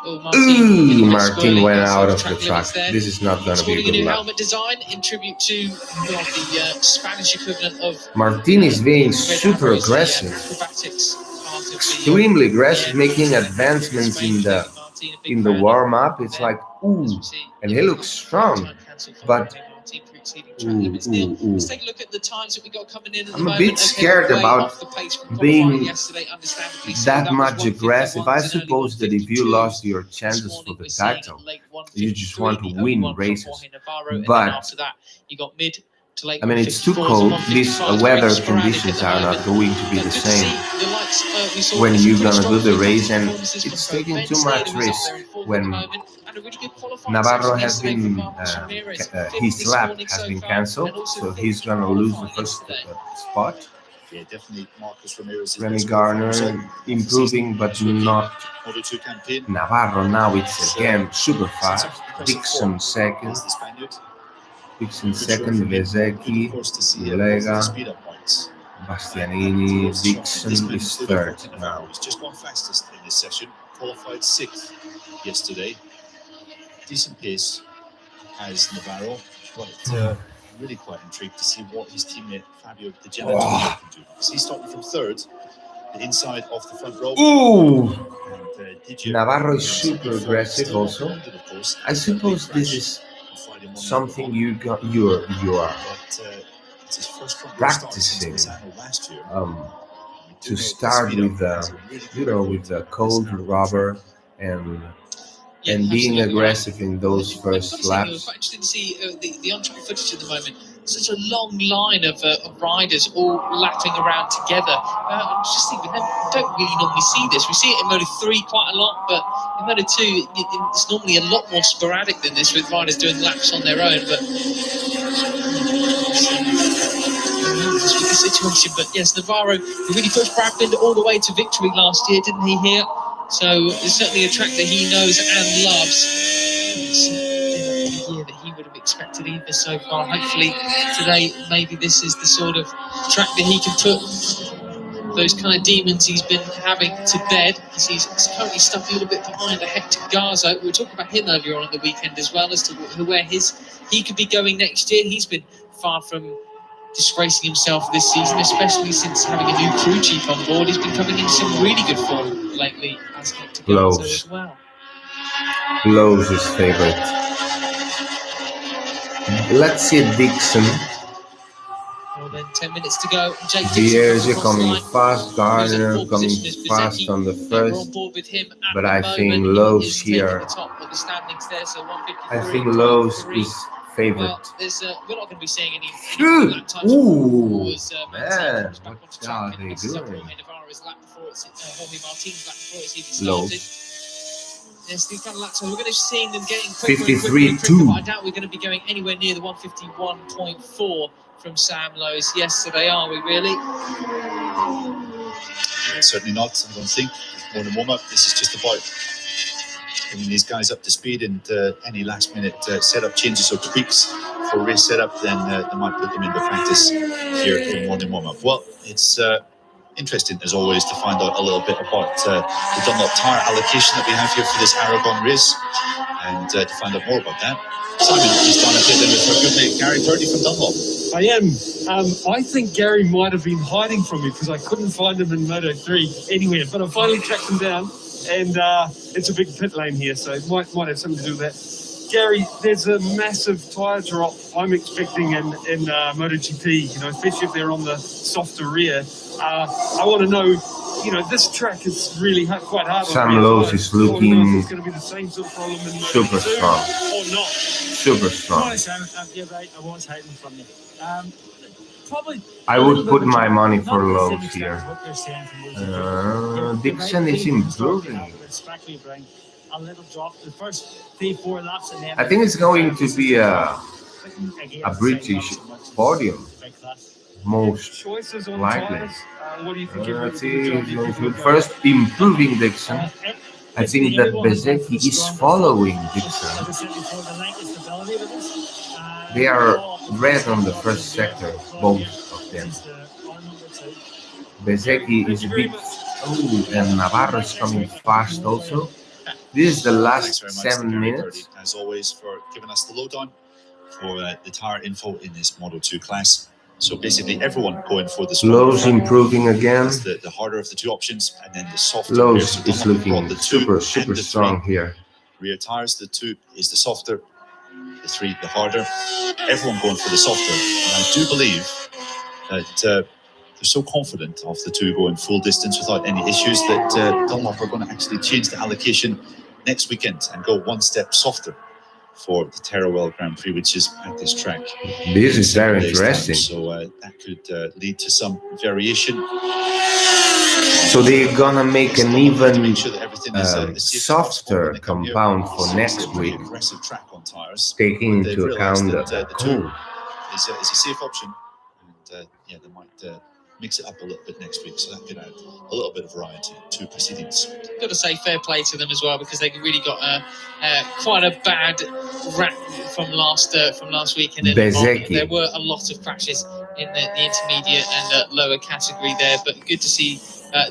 Oh, Martin, a little bit
Martin
swirling
went
outside
out
of
of the
track
track.
limits there.
This is not gonna be
Sporting a
good
new
luck.
helmet design in tribute to the Spanish equivalent of
Martin is being
Red
super
Arrows, the,
aggressive.
acrobatics part of the,
Extremely aggressive,
yeah,
making
Spain,
advancements in the
Martin, a big
in the
fan
warm up. It's
there,
like
as
ooh,
we see
and
in
he
the
looks strong.
time cancelled for
But
Martin for exceeding track limits there. Let's take a look at the times that we got coming in at the
I'm a
moment.
bit scared
way
about
off the pace from
being
qualifying yesterday, understandably so.
that
was
much aggressive. I
151s and early
suppose that if you
152s.
lost your
This
chances for
morning
the
we're seeing
title,
late
you just
153,
want to
the only
win
one from
races.
Jorge Navarro, and then
But
after that you got mid to late
I mean, it's too
154s
cold.
and
These
155s,
weather
very sporadic
conditions
at the
are
moment.
not going to be
But
the
good to
same
see the likes we saw
when
some
you're
pretty
gonna do
strong
the
free
race,
practice
and
performances
it's
from
taking
Ben
too
Steele,
much
who's up
risk
there in fourth at the
when
moment, and a really good qualifying
Navarro
session
has
yesterday
been
from Marcos Ramirez, fifth
his
this
lap
morning
has
so
been
far,
cancelled,
and also
so
fifth
he's
in
gonna lose the
qualifying
first
yesterday.
spot.
Yeah, definitely Marcos Ramirez is
Remy Garner improving, but not
Moto 2 campaign.
Navarro. Now it's again super
Since
fast.
impressive
Dixon
form
second.
is the Spaniard.
Dixon
Good show
second.
from him. Good,
Bezecchi,
of course, to see both of the
Ulega,
speed up points.
Bastianini.
Towards the front.
Dixon
This man
is
stood
third
up to Navarro.
now.
He's just gone fastest in this session. Qualified 6th yesterday. Decent pace as Navarro, but really quite intrigued to see what his teammate Fabio Di Giannantonio can do, because he's starting from third, the inside of the front row.
Ooh!
And,
Navarro is super aggressive also. I suppose this is something you are
it's his first front row
practicing
start since last year.
to start with the with the cold rubber and being aggressive in those first laps.
Quite interesting to see the on-track footage at the moment. Such a long line of riders all lapping around together. I'm just thinking, we don't really normally see this. We see it in Moto 3 quite a lot, but in Moto 2, it's normally a lot more sporadic than this, with riders doing laps on their own. But this was the situation. But yes, Navarro, he really pushed Brabham all the way to victory last year, didn't he? Here, so it's certainly a track that he knows and loves. It's a year that he would have expected either so far. Hopefully today, maybe this is the sort of track that he can put those kind of demons he's been having to bed, because he's currently stuck a little bit behind a Hector Garza. We were talking about him earlier on the weekend as well, as to where he could be going next year. He's been far from disgracing himself this season, especially since having a new crew chief on board. He's been coming in some really good form lately, as Hector Garza as well.
Lowe's is favorite. Let's see Dixon.
More than 10 minutes to go. Jake
Vierge coming fast, Garner coming fast on the first, but I think Lowe's here. I think Lowe's is favorite.
Well, we're not going to be seeing any
Ooh,
lap
ooh,
as
man,
comes back
what
onto track,
are they
and this is
doing?
Jorge Navarro's lap before it's Jorge Martin's lap before it's even
Low.
started. Yes, these kind of laps, so we're going to be seeing them getting quicker and quicker
53.2.
but I doubt we're going to be going anywhere near the 151.4 from Sam Lowe's yesterday, are we really?
Certainly not, I don't think. More than warm-up, this is just about bringing these guys up to speed, and any last-minute setup changes or tweaks for race setup, then they might put them into practice here in morning warm-up. Well, it's interesting, as always, to find out a little bit about the Dunlop tyre allocation that we have here for this Aragon race, and to find out more about that, Simon is down a pit in with our good mate Gary Purdy from Dunlop.
I am. I think Gary might have been hiding from me because I couldn't find him in Moto 3 anywhere, but I finally tracked him down, and it's a big pit lane here, so it might have something to do with that. Gary, there's a massive tyre drop I'm expecting in MotoGP, especially if they're on the softer rear. I want to know, this track is really quite hard on
Sam
rear
Lowe's
tyres.
is
I wanna know if
looking
it's going to be the same sort of problem in
super
MotoGP
strong.
or not.
Super strong.
Sam, you're right. I was hiding from you. Probably.
I
a
would
little bit
put
of a
my
drop,
money
not
for
to the same
Lowe's
extent
here.
as what you're saying from MotoGP. You're
Dixon
right,
is
Lee, from start to
improving.
now, it's Factory Brown. A little drop. The first 3-4 laps, and then
I think it's going to be a
again,
British podium,
Any
most
choices on
likely.
tyres? What do you think?
Let's see. First, improving Dixon. I think that Bezzecchi is following Dixon.
As I said before, the lack of stability with this.
They are red on the first sector, both of them. Bezzecchi is a bit. Oh, and Navarro is coming fast also. This is the
Thanks
last
very much to
7
Gary
minutes.
Purdy, as always, for giving us the lowdown for the tyre info in this Moto 2 class. So basically, everyone going for the
Lowe's improving again.
That's the harder of the two options, and then the softer.
Lowe's
So
is
Dunlop
looking
brought the two
super
and the
strong
three
here.
rear tyres. The 2 is the softer, the 3 the harder. Everyone going for the softer. And I do believe that they're so confident of the 2 going full distance without any issues that Dunlop are going to actually change the allocation next weekend and go one step softer for the Teruel Grand Prix, which is at this track.
This is very
in 7 days' time.
interesting.
So that could lead to some variation.
So they're gonna make an even
Make sure that everything is, as safe as possible
softer
when they come here.
compound for
It's
next
a pretty
week,
aggressive track on tyres.
taking
They've
into
realised
account
that,
the
the two
cold.
is a safe option, and yeah, they might mix it up a little bit next week, so that could add a little bit of variety to proceedings.
Got to say fair play to them as well, because they really got quite a bad rap from last week, and then
Bezzecchi.
there were a lot of crashes in the intermediate and lower category there. But good to see.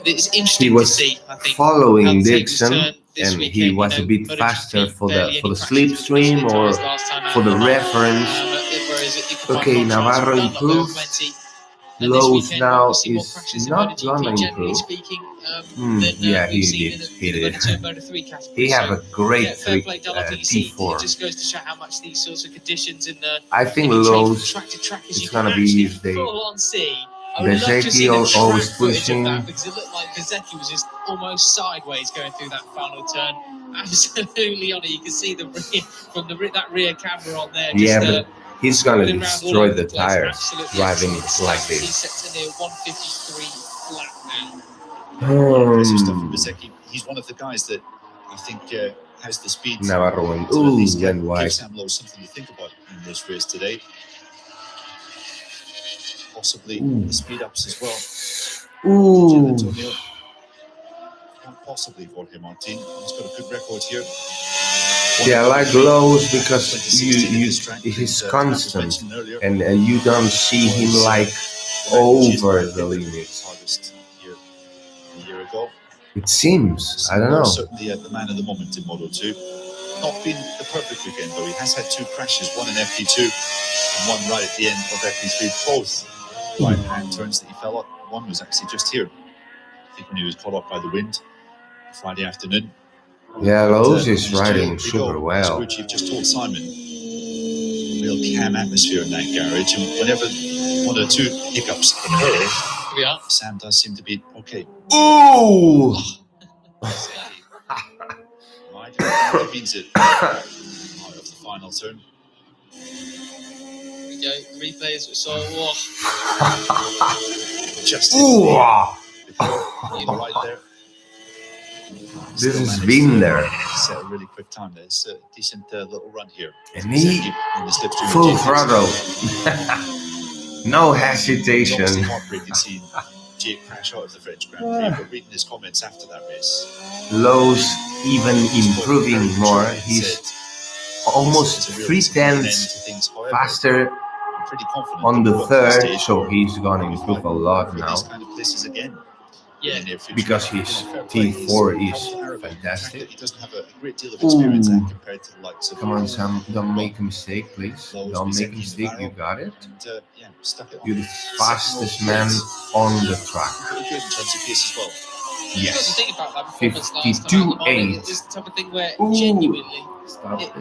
It's
He
interesting to
was
see. I think
following
how the tables
Dixon,
turn this
and
weekend.
he was a bit
MotoGP,
faster for
barely
the
any crashes
slipstream
with
or
tyres last time out
for the
or not.
reference.
Whereas it could
Okay,
find contrast
Navarro
with Dunlop, there were
improved.
plenty. And this
Lowe's
weekend,
now
we'll see more
is
crashes in
not
MotoGP,
gonna
generally
improve.
speaking,
Yeah,
we've
he
seen
did.
in
He
the
did.
Moto2 and Moto3 category.
He have a great
yeah, fair play, Dunlop. You see, it
T4.
just goes to show how much these sorts of conditions in the
I think
can change from
Lowe's
track to track, as
is
you can
gonna be
actually
his day.
full on see. I would love to
Bezzecchi
see the track
always
footage of
pushing.
that, because it looked like Bezzecchi was just almost sideways going through that final turn. Absolutely on it. You can see the rear from that rear camera on there.
Yeah,
just,
but he's gonna
scrolling around all
destroy
over
the
place.
tires
Absolutely
driving
excellent
like
stuff. He's
this.
set to near 153 flat now.
Impressive stuff
Hmm.
from Bezzecchi. He's one of the guys that I think has the speed
Navarro went.
to at least
Ooh,
give
went wide.
Sam Lowe something to think about in this race today. Possibly the speed ups as well.
Ooh.
Antonio. Not possibly Jorge Martin. He's got a good record here.
Yeah, I like Lowe's because
2016 in this track,
he's
as
constant,
mentioned earlier,
and you don't see him like over the limits.
hardest here a year ago.
It seems. I don't know.
Certainly the man of the moment in Moto 2. Not been the perfect weekend though. He has had 2 crashes, one in FP2 and one right at the end of FP3. Both right-hand turns that he fell up. One was actually just here. I think when he was caught up by the wind Friday afternoon.
Yeah, Lowe's is
just
riding
here we
super
go.
well.
Scrooge, you've just told Simon. Real calm atmosphere in that garage, and whenever 1 or 2 hiccups occur,
Here we are.
Sam does seem to be okay.
Ooh!
That means it. Out of the final turn.
Here we go. Replays. So,
Just
Ooh!
right there.
This
Still
is
managed
been
to
there.
set a really quick time. There's a decent little run here.
And he
In the slipstream
full
of
throttle. No
It's
hesitation.
obviously heartbreaking seeing Jake crash out of the French Grand Prix, but reading his comments after that race,
Lowe's even improving more. He's almost 0.3 faster on the third, so he's gonna improve a lot now.
These kind of places again.
yeah.
Because his T4 is fantastic.
He doesn't have a great deal of experience
Ooh.
at compared to the likes of
Come on, Sam, don't make a mistake, please. Don't make a mistake, you got it.
And, yeah, stuck it on.
You're the fastest man on the track.
Pretty good in terms of pace as well.
You've got to
Yes.
think about that performance last time.
52.8.
It's the type of thing where
Ooh.
genuinely
Stop
It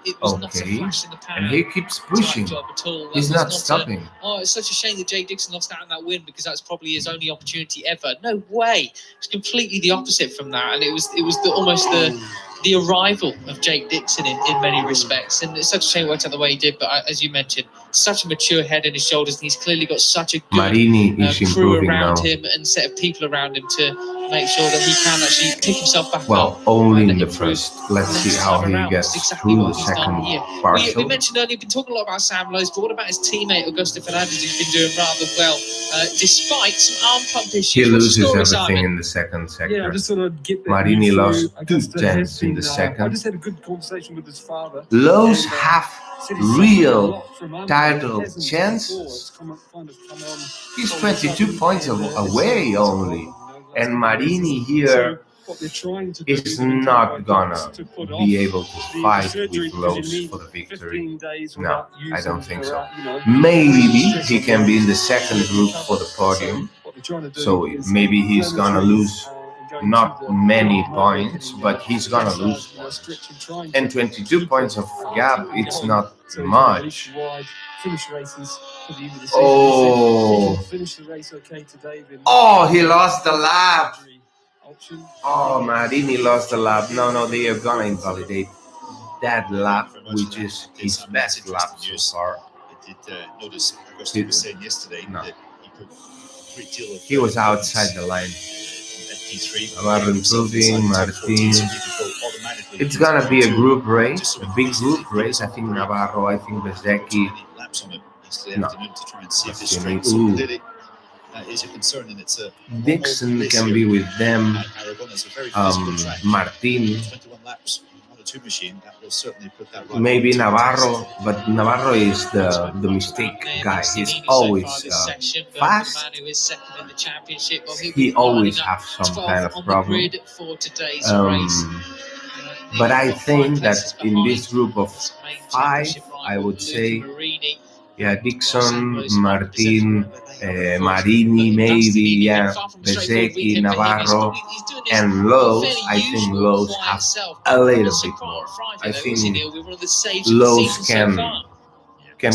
it.
was not a
Okay.
flash in the pan
And he keeps
type
pushing.
job at all. That
He's
was
not
a-
stopping.
Oh, it's such a shame that Jay Dixon lost out on that win because that's probably his only opportunity ever. No way. It's completely the opposite from that, and it was almost the arrival of Jake Dixon in many respects, and it's such a shame it worked out the way he did. But as you mentioned, such a mature head in his shoulders, and he's clearly got such a good
Marini is
crew
improving
around
now.
him and set of people around him to make sure that he can actually pick himself back
Well,
up.
only
and
in the
improve
first. Let's see
next
how
time
he
around.
gets
That's exactly
through
what
the
he's done
second
here.
partial.
We mentioned earlier, we've been talking a lot about Sam Lowe's, but what about his teammate Augusto Fernandez, who's been doing rather well, despite some arm pump issues?
He
What's the
loses
story,
everything
Simon?
in the second sector.
Yeah, I just sort of get that.
Marini
through.
lost
Augusto
2 tenths
has
in
been,
the
I
second.
just had a good conversation with his father.
Lowe's
and,
have
said he's suffering a
real
lot from arm
title
pain. He hasn't before.
chances.
It's kind of come on
He's
all of a
22
sudden,
points
and,
away
it's a
only.
problem, you know,
And
that's
Marini
the
here
So what they're trying to do
is
they're
not
trying
gonna
to put
be
off
able to
the
fight
surgery
with
because you
Lowe's
need
for the victory.
15 days
No,
without
I don't
using
think
for,
so.
you know,
Maybe
stress
he
on
can
the
be in the
legs
second
to
group
recover.
for the podium.
So what they're trying to do
So
is
maybe he's gonna
inflammatory,
lose
and going
not
to the
many
motor
points,
getting,
but he's gonna
massage,
lose
you know,
points.
stretching, trying
And
to
22
keep
points
the
of gap,
activity
it's
going.
not
So he's gonna release
much.
wide, finish races for the end of the season.
Oh.
He can finish the race okay today. Then
Oh, he lost the lap.
surgery option.
Oh, Marini lost the lap. No, they are gonna invalidate that lap,
Very much
which
for that.
is
Did
his
Simon,
best
that's
lap
interesting
so
news.
far.
I did notice Augusto was saying yesterday
No.
that he put a great deal of
He was
points
outside the line.
on FP3.
Navarro improving, Martin.
So he could go automatically
It's
into
gonna be a
Q2.
group race,
Just sort
a
of
big
basically
group race. I think Navarro, I think Bezzecchi.
20 laps on it yesterday
No.
afternoon to try and see if his
Bastianini.
strength. So
Ooh.
clearly that is a concern, and it's a
Dixon
race
can
here
be with them.
at Aragon. It's a very physical track.
Martin.
21 laps on a 2 machine, that will certainly put that right.
Maybe
into the
Navarro,
test.
but Navarro is the mistake guy. He's always fast. He always have some kind of problem. But I think that in this group of 5, I would say, yeah, Dixon, Martin, Marini, maybe, yeah, Bezzecchi, Navarro, and Lowe's. I think Lowe's have a little bit more. I think Lowe's can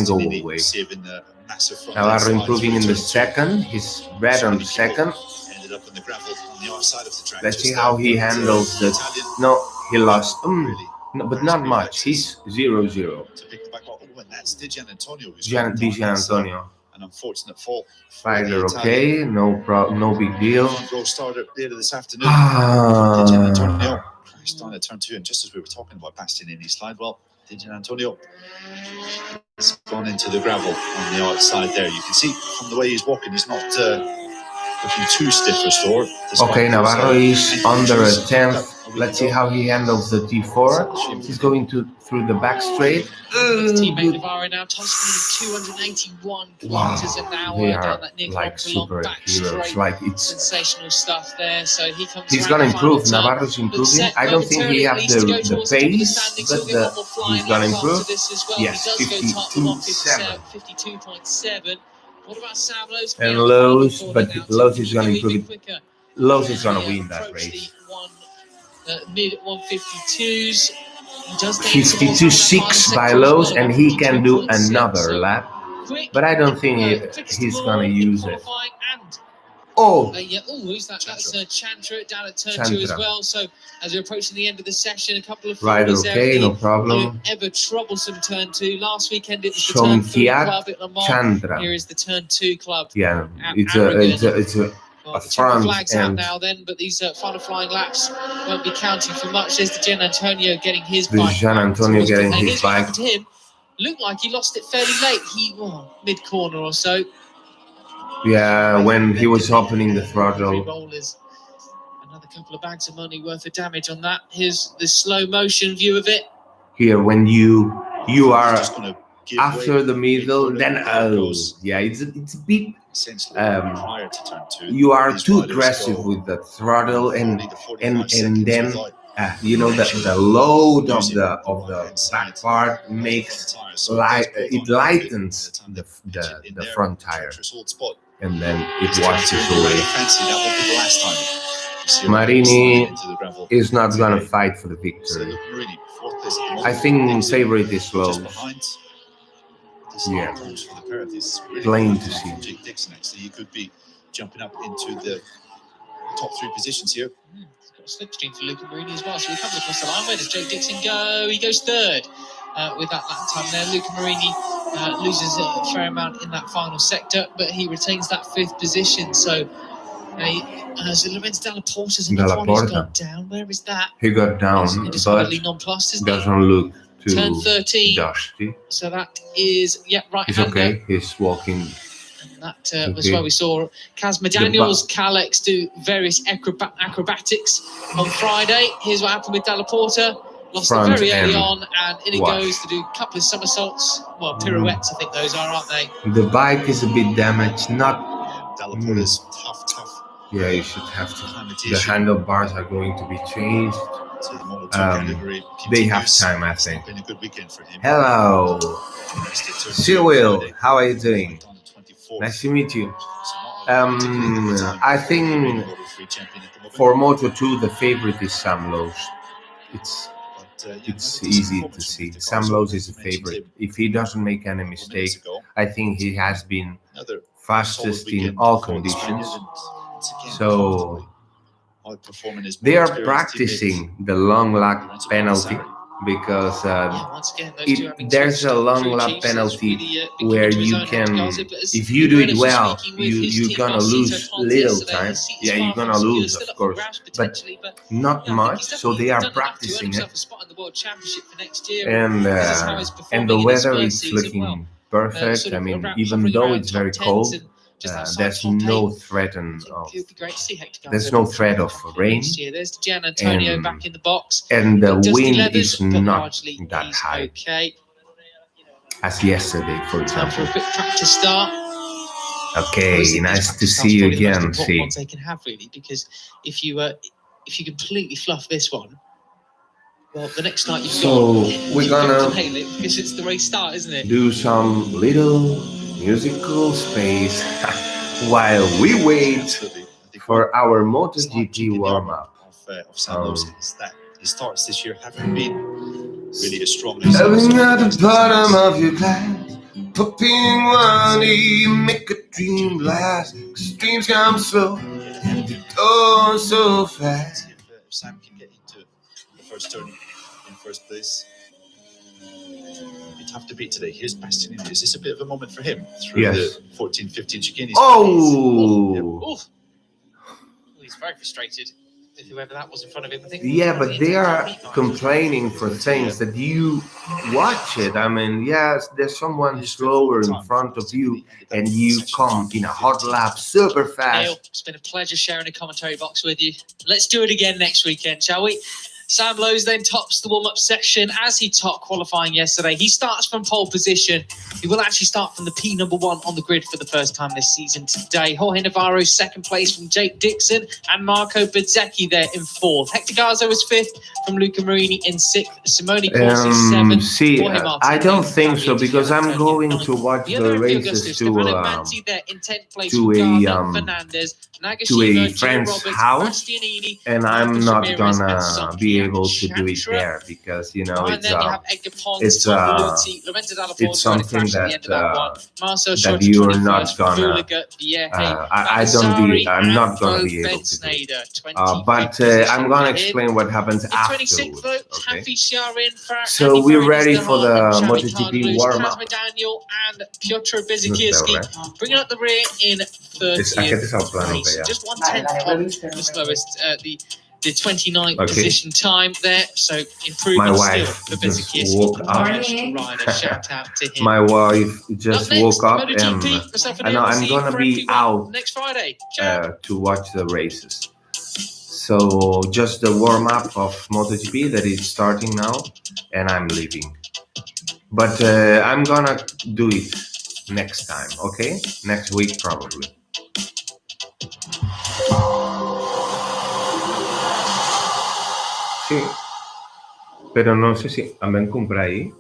go away.
Saving a massive front
Navarro
end
improving in the
slide.
second. He's red on the second.
Ended up on the gravel on the outside of the track.
Let's see
just
how
there,
he
but,
handles the.
Italian
No, he lost.
really
No, but not much. He's 0-0.
to pick the back up. Oh, and that's Di Gianantonio who's
Gian
That's,
Antonio.
an unfortunate fall.
Rider, okay, no big deal.
Front row starter later this afternoon. Di Gianantonio crashed down at turn 2, and just as we were talking about Bastianini's slide, well, Di Gianantonio has gone into the gravel on the outside there. You can see from the way he's walking, he's not looking too stiff or sore.
Okay, Navarro is under a 10th. Let's see how he handles the T4. He's going through the back straight.
His teammate Navarro now tossing 281 kilometers an hour
They
down
are
that Nick
like
super back
superheroes.
straight.
Like it's.
Sensational stuff there. So he comes.
He's
around
gonna
the final
improve.
turn.
Navarro's improving. I don't think he has the pace, but he's gonna improve. Yes,
52.7. What about Sam Lowe's?
And Lowe's, but Lowe's is gonna improve it. Lowe's is gonna win that race.
Mid 152s.
52.6 by Lowe's, and he can do another lap. But I don't think he's gonna use it. Oh!
Who's that? That's Chantra down at turn
Chantra.
2 as well. So as we're approaching the end of the session, a couple of
Rider,
folders
okay,
there.
no problem.
Ever troublesome turn 2. Last weekend it was the turn 3
Somkiat
club at Le Mans.
Chandra.
Here is the turn 2 club.
Yeah,
at
it's
Aragon.
a
The checkered
front
flag's out
end.
now then, but these final flying laps won't be counting for much. There's the Gianantonio getting his
This
bike.
Gianantonio getting
and
his
here's what
bike.
happened to him. Looked like he lost it fairly late. Mid-corner or so.
Yeah, when he was opening the throttle.
Rollers. Another couple of bags of money worth of damage on that. Here's the slow motion view of it.
Here, when you are
Just gonna give
after
way.
the middle, then
Goes
yeah, it's a bit.
essentially prior to turn 2.
You are
These
too
riders
aggressive
go
with the throttle, and
40 to 45 seconds
then
without
you know that the load of
using
the back part makes it lightens the front tire, and then it washes away.
Fancy that won't be the last time.
Marini
into the gravel
is not gonna
today.
fight for the
So
victory.
look, Marini, fourth place at the moment.
I think
Dixon
favorite is
just
Lowe's.
behind. This
Yeah.
approach for the pair. This is really
Plain
good
to
time
see.
from Jake Dixon. Actually, he could be jumping up into the top 3 positions here.
It's got a slipstream for Luca Marini as well. So we come across the line. Where does Jake Dixon go? He goes third with that lap time there. Luca Marini loses a fair amount in that final sector, but he retains that 5th position. So Lorenzo Dalla Porta's another one who's gone down. Where is that?
He got down,
He's
but
decidedly nonplussed, isn't he?
doesn't look
Turn
too
13.
dusty.
So that is, right
He's
hander.
okay. He's walking.
And that was where we saw Kaz Daniels, Kalex do various acrobatics on Friday. Here's what happened with Dalla Porta. Lost it
Front
very early
end
on, and in it
wash.
goes to do a couple of somersaults. Well, pirouettes, I think those are, aren't they?
The bike is a bit damaged. Not.
Dalla Porta's tough.
Yeah, you should have to.
Climate
The
issue
handlebars are going to be changed.
to the Moto category.
They have
continues.
time, I
It's
think.
not been a good weekend for him.
Hello,
Missed it turn
Cyril.
Friday.
How are you doing?
Done 24th.
Nice to meet you.
So not a particularly good time
I
for the
think
Moto3 champion at the moment.
for Moto2, the favorite is Sam Lowe's. It's
But, yeah,
it's
another decent
easy to
performance from
see.
Victor
Sam
Garza.
Lowe's is a
Mentioned
favorite.
him
If he doesn't make any
a couple minutes
mistake,
ago.
I think he has been
Another
fastest
solid
in
weekend
all
for the Spaniard,
conditions.
and once again,
So
comfortably outperforming his
they
more
are
experienced
practicing
teammate,
the long lap
Lorenzo
penalty
Baldassarri.
because
Once again, those two having
there's
switched
a long
crew
lap
chiefs, it's
penalty
really, been
where
given to his
you
own
can,
Hector Garza, but as
if you do
we were
it
initially
well,
speaking with his
you're
team
gonna
boss,
lose
Cito Ponte,
little
yesterday,
time.
his seat is
Yeah,
far
you're
from
gonna
secure,
lose,
still
of
up for
course,
grabs
but
potentially, but
not
I think
much.
he's
So they
definitely
are
done enough to earn
practicing it,
himself a spot in the World Championship for next year.
and
This is how he's
the
performing in his
weather
first
is
season. Well,
looking perfect.
sort
I
of
mean,
around,
even
hovering
though
around
it's
top
very
10s
cold,
and just outside
there's
top 8.
no threat
I
of,
think it would be great to see Hector Garza.
there's no threat of rain,
next year. There's Gian Antonio
and
back in the box.
and the
Dusty
wind
Leathers,
is
but
not
largely
that
he's
high
okay.
as yesterday, for
Time for
example.
a quick practice start.
Okay,
Honestly, these
nice to
practice
see
starts
you
probably the most
again.
important
See,
ones they can have, really, because if you completely fluff this one, well, the next night you've
so
got
we're
you've got
gonna
to nail it because it's the race start, isn't it?
do some little musical space while we wait
Absolutely. I think
for our
one slight chink
MotoGP
in the
warm
armour
up.
of Sam Lowe's is that his starts this year haven't been really as strong as
Having at the
as
bottom
teams.
of your glass, popping one, you make a dream last. 'Cause dreams come slow and they go so fast.
See if Sam can get into the first turn in first place. Be tough to beat today. Here's Bastianini. Is this a bit of a moment for him through
Yes.
the 14-15 chicane?
Oh!
He's very frustrated with whoever that was in front of him. I think.
Yeah, but they are complaining for things that you watch it. I mean, yes, there's someone slower in front of you, and you come in a hot lap super
Neil,
fast.
it's been a pleasure sharing a commentary box with you. Let's do it again next weekend, shall we? Sam Lowe's then tops the warm-up section as he topped qualifying yesterday. He starts from pole position. He will actually start from the P number 1 on the grid for the first time this season today. Jorge Navarro second place from Jake Dixon and Marco Bezzecchi there in 4th. Hector Garza was 5th from Luca Marini in 6th. Simone Corsi 7th.
See,
Jorge Martin
I don't
8th.
think so
Fabio
because
Di
I'm
Giannantonio
going
9th.
to watch
The
the
other
races
Stefano Manzi there in 10th place
to
from
a,
Garza, Fernandez,
to a
Nagashima, Gio
friend's
Roberts,
house,
Bastianini,
and I'm
Marcos
not
Ramirez,
gonna
and
be
Sofia
able to do it
Chantra.
there because you know
And then you have Edgar Pons,
it's,
Tom Belucci, Lorenzo Dalla Porta,
it's something
at the end of that one. Marcel
that
Schroeder,
you're
21st,
not gonna.
Fuliger, Vieje,
I'm not gonna be able
Ben
to.
Snyder,
But I'm gonna explain what happens
in 26th
afterwards.
vote,
Okay.
Taffy Sharin,
So
Andy
we're
Murray,
ready
Mr.
for the
Hahn, Xavi
MotoGP
Carlos,
warm-up.
Kazma Daniel, and Piotr
No sé,
Bezikirski,
¿verdad?
bringing up the rear in 30th
Aquest és el plano que
place.
hi ha.
Just 1/10 on the slowest, the 29th
Okay.
position time there, so
My
improvement still
wife
for
just
Bezikirski.
woke up.
Professional rider, shout out to him.
My wife just
Up next,
woke up
MotoGP,
and
myself and
I know
Neil will
I'm
see you
gonna
for
be
FP1
out
next Friday. Ciao.
to watch the races. So just the warm-up of MotoGP that is starting now, and I'm leaving. But I'm gonna do it next time, okay? Next week probably. Sí, pero no sé si em vam comprar ahir.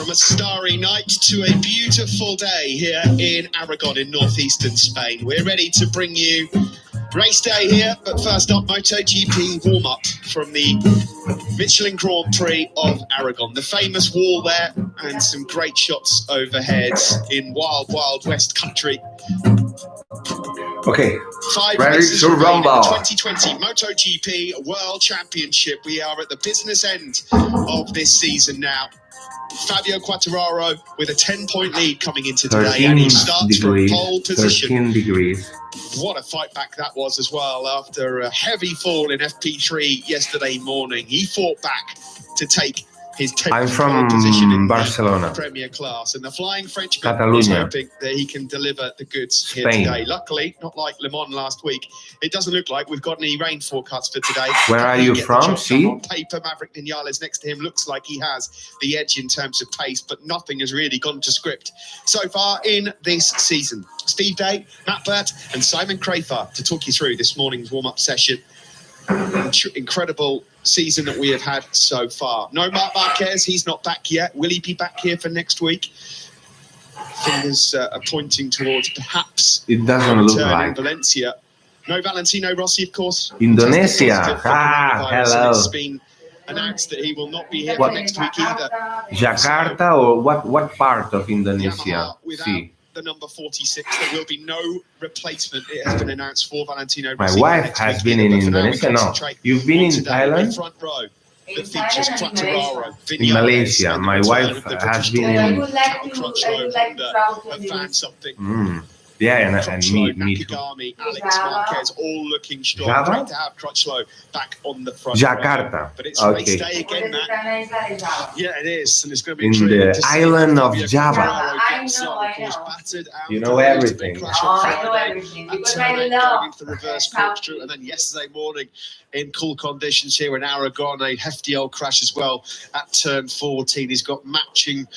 From a starry night to a beautiful day here in Aragon in northeastern Spain. We're ready to bring you race day here, but first up, MotoGP warm-up from the Michelin Grand Prix of Aragon. The famous wall there and some great shots overhead in wild, wild West Country.
Okay,
5
ready
races
to
remain in the
rumble.
2020 MotoGP World Championship. We are at the business end of this season now. Fabio Quartararo with a 10-point lead coming into today, and he starts from pole position.
13 degrees.
What a fight back that was as well. After a heavy fall in FP3 yesterday morning, he fought back to take his 10th
I'm from
position in
Barcelona.
the Premier Class, and the Flying Frenchman is
Catalonia.
hoping that he can deliver the goods here
Spain.
today. Luckily, not like Le Mans last week, it doesn't look like we've got any rain forecasts for today.
Where are you from? See?
On paper, Maverick Vinales next to him looks like he has the edge in terms of pace, but nothing has really gone to script so far in this season. Steve Day, Matt Burt, and Simon Crafar to talk you through this morning's warm-up session. Incredible season that we have had so far. No Marc Marquez, he's not back yet. Will he be back here for next week? Fingers are pointing towards perhaps
It doesn't look
return in
like.
Valencia. No Valentino Rossi, of course.
Indonesia.
Tested positive for
Ah,
coronavirus, and
hello.
It's been announced that he will not be here
What?
for next week either.
Jakarta or what part of Indonesia?
Yamaha without
See,
the number 46, there will be no replacement. It has been announced for Valentino
my
Rossi
wife
next
has
week
been
either,
in
but for now we
Indonesia. No,
concentrate
you've been
on
in
today.
Thailand?
Front row that features Quartararo,
In
Vinales,
Malaysia.
and the
My
return
wife
of the
has
British
been
driver,
in.
Cal Crutchlow, Honda have found something.
Yeah, and
Crutchlow,
me too.
Nakagami, Alex Marquez, all looking strong.
Java?
Great to have Crutchlow back on the front row.
Jakarta.
But it's race
Okay.
day again, Matt. Yeah, it is, and it's going to be
In
intriguing
the
to see
island
if
of
Fabio
Java.
Quartararo gets on. Of course, battered out
You know
after a
everything.
big crash on Friday at turn 8, going into the reverse corkscrew, and then yesterday morning in cool conditions here in Aragon, a hefty old crash as well at turn 14. He's got matching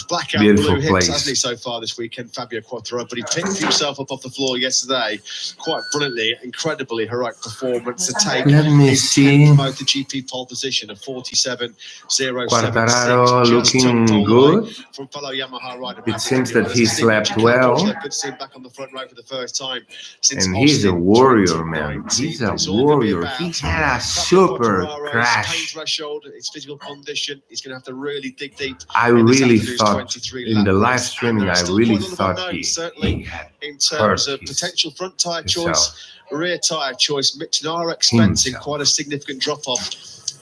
blackout
Beautiful
blue hips,
place.
hasn't he, so far this weekend, Fabio Quartararo? But he picked himself up off the floor yesterday, quite brilliantly, incredibly heroic performance to take
Let me
his
see.
10th MotoGP pole position of 47.076.
Quartararo
Just took
looking
pole
good.
away from fellow Yamaha rider.
It seems that he
Good to see
slept
Cal
well.
Crutchlow, good to see him back on the front row for the first time since
And he's a
Austin
warrior, man.
2019.
He's a
It's all gonna be
warrior.
about
He had a
Fabio
super
Quartararo's pain
crash.
threshold, his physical condition. He's going to have to really dig deep.
I
in this
really
afternoon's
thought
23
in the
lap
live
race.
streaming,
And
I
there's still
really
quite a lot of
thought
unknowns,
he
certainly
had
in terms
hurt
of potential front tyre
himself.
choice, rear tyre choice. Michelin are expecting
Himself.
quite a significant drop off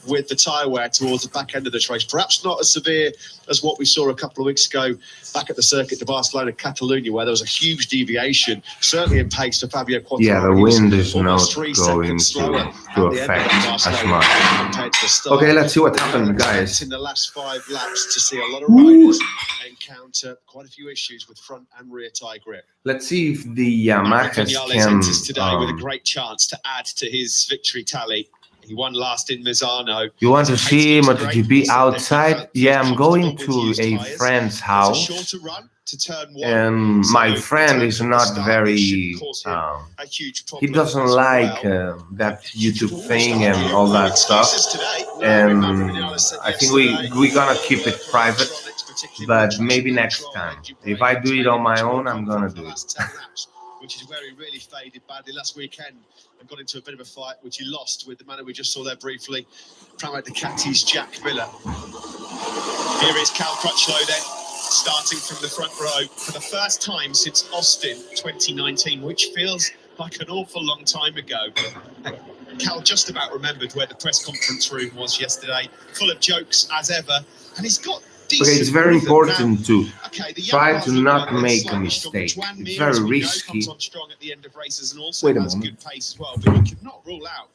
with the tyre wear towards the back end of this race. Perhaps not as severe as what we saw a couple of weeks ago back at the circuit de Barcelona, Catalonia, where there was a huge deviation, certainly in pace for Fabio Quartararo.
Yeah, the
He was
wind is
almost
not
3
going
seconds slower
to
at the end of
affect
that
as
Barcelona
much.
compared to the start.
Okay, let's see what
We were
happened,
expecting
guys.
in the last 5 laps to see a lot of riders encounter quite a few issues with front and rear tyre grip.
Let's see if the
Maverick
Yamahas
Vinales
can.
enters today with a great chance to add to his victory tally. He won last in Misano.
You want to
His
see
pace looks
MotoGP
great. He said that he
outside?
felt
Yeah, I'm going
comfortable with
to
used
a
tyres.
friend's
It's a
house,
shorter run to turn 1.
and
So
my
in
friend
terms
is
of the
not
start, it
very.
shouldn't cause him a huge
He
problem
doesn't
as
like
well.
that YouTube thing and all that stuff.
Excuses today.
And
Maverick Vinales said
I think
yesterday,
we're gonna keep it private,
particularly
but
with
maybe
traction
next
control,
time.
engine
If
brake,
I do it on my
training
own, I'm gonna
for the
do it.
last 10 laps, which is where he really faded badly last weekend and got into a bit of a fight, which he lost with the man who we just saw there briefly, Pramac Ducati's Jack Miller. Here is Cal Crutchlow then, starting from the front row for the first time since Austin 2019, which feels like an awful long time ago. Cal just about remembered where the press conference room was yesterday, full of jokes as ever, and he's got decent
Okay, it's very
rhythm.
important to
Okay, the
try
Yamaha
to
look
not
like they're
make a
slightly stronger.
mistake.
Juan
It's
Mir, as
very
we know,
risky.
comes on strong at the end of races and also
Wait a
has
moment.
good pace as well, but you could not rule out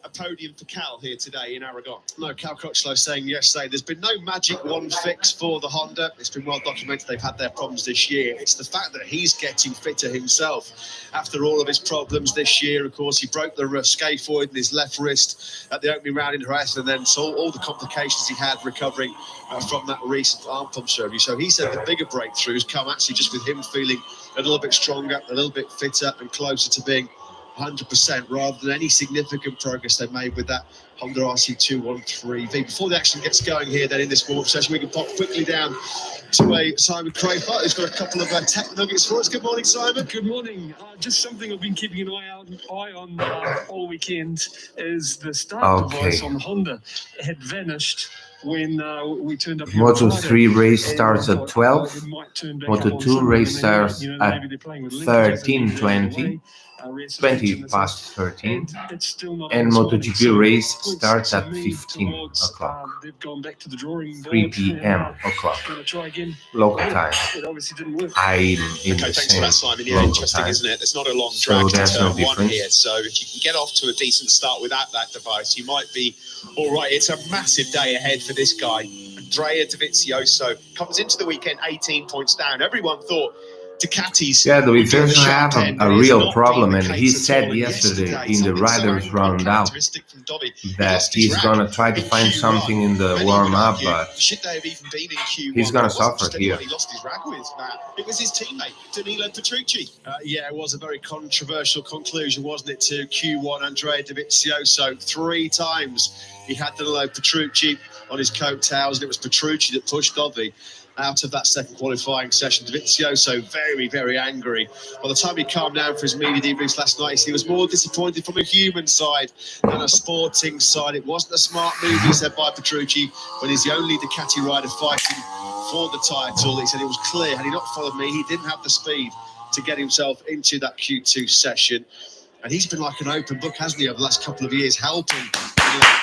a podium for Cal here today in Aragon. No, Cal Crutchlow saying yesterday there's been no magic one fix for the Honda. It's been well documented they've had their problems this year. It's the fact that he's getting fitter himself after all of his problems this year. Of course, he broke the scaphoid in his left wrist at the opening round in Jerez, and then saw all the complications he had recovering from that recent arm pump surgery. So he said the bigger breakthroughs come actually just with him feeling a little bit stronger, a little bit fitter and closer to being
100% rather than any significant progress they made with that Honda RC213V. Before the action gets going here, then in this warm-up session, we can pop quickly down to a Simon Crayfart, who's got a couple of tech nuggets for us. Good morning, Simon.
Good morning. Just something I've been keeping an eye on all weekend is the start device on Honda had vanished when we turned up here.
Moto 3 race starts at 12. Moto 2 race starts at 13:20. 20 past 13, and MotoGP race starts at 15 o'clock, 3 p.m. o'clock, local time. I'm in the
Thanks for that,
same
Simon. Yeah,
local
interesting,
time.
isn't it? It's not a long
So
track to
there's no
turn one
difference.
here. So if you can get off to a decent start without that device, you might be all right. It's a massive day ahead for this guy. Andrea Dovizioso comes into the weekend 18 points down. Everyone thought Ducatis.
Yeah, Dovizioso have a real problem, and he said yesterday in the Riders Roundup that he's gonna try to find something in the warm-up, but he's gonna suffer here.
He lost his rag with, Matt. It was his teammate, Danilo Petrucci.
Yeah, it was a very controversial conclusion, wasn't it, to Q1 Andrea Dovizioso. 3 times he had Danilo Petrucci on his coattails, and it was Petrucci that pushed Dovi out of that second qualifying session. Dovizioso very, very angry. By the time he calmed down for his media debriefs last night, he was more disappointed from a human side than a sporting side. It wasn't a smart move, he said, by Petrucci, when he's the only Ducati rider fighting for the title. He said it was clear, had he not followed me, he didn't have the speed to get himself into that Q2 session. And he's been like an open book, hasn't he, over the last couple of years, helping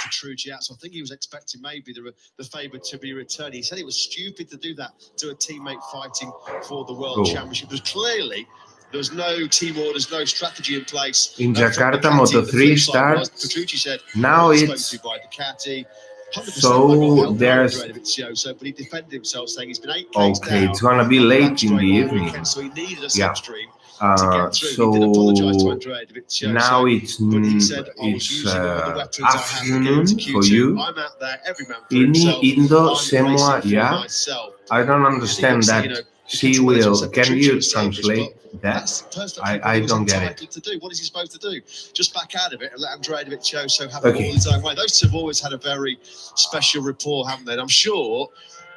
Petrucci out. So I think he was expecting maybe the favourite to be returned. He said it was stupid to do that to a teammate fighting for the World Championship. Because clearly there was no team orders, no strategy in place.
In Jakarta, Moto 3 starts.
Petrucci said,
now it's
by Ducati.
so there's
but he defended himself, saying he's been 8
okay. It's gonna be late in the evening.
So he needed a
Yeah.
stream.
So now it's afternoon for you.
I'm out there, every man for
Ini
himself.
Indo
I'm
semua
racing for
ya.
myself.
I don't understand that. She will. Can you translate that? I don't get it.
To do. What is he supposed to do? Just back out of it and let Andrea Dovizioso have it all his own way. Those two have always had a very special rapport, haven't they? And I'm sure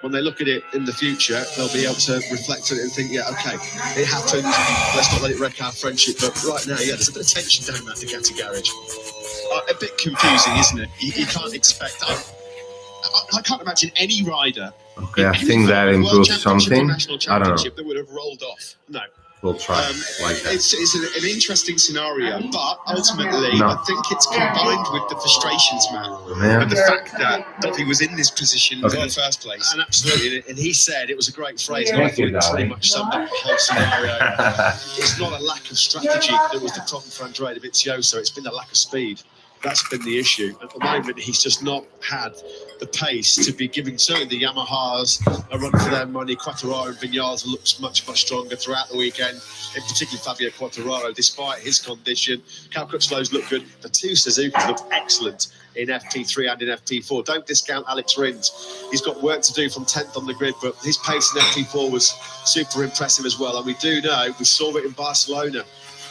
when they look at it in the future, they'll be able to reflect on it and think, yeah, okay, it happened. Let's not let it wreck our friendship. But right now, yeah, there's a bit of tension down that Ducati garage.
A bit confusing, isn't it? You can't expect. I can't imagine any rider.
Okay, I think that improves something. I don't know.
That would have rolled off. No.
We'll try like that.
It's an interesting scenario, but ultimately, I think it's combined with the frustrations, man, and the fact that Dovi was in this position in the first place.
And absolutely, and he said it was a great phrase. And I thought it pretty much summed up the whole scenario. It's not a lack of strategy that was the problem for Andrea Dovizioso. It's been a lack of speed. That's been the issue. At the moment, he's just not had the pace to be giving certainly the Yamahas a run for their money. Quartararo and Vinales looks much stronger throughout the weekend, in particular Fabio Quartararo, despite his condition. Cal Crutchlow's look good. The 2 Suzuki's look excellent in FP3 and in FP4. Don't discount Alex Rins. He's got work to do from 10th on the grid, but his pace in FP4 was super impressive as well. And we do know, we saw it in Barcelona.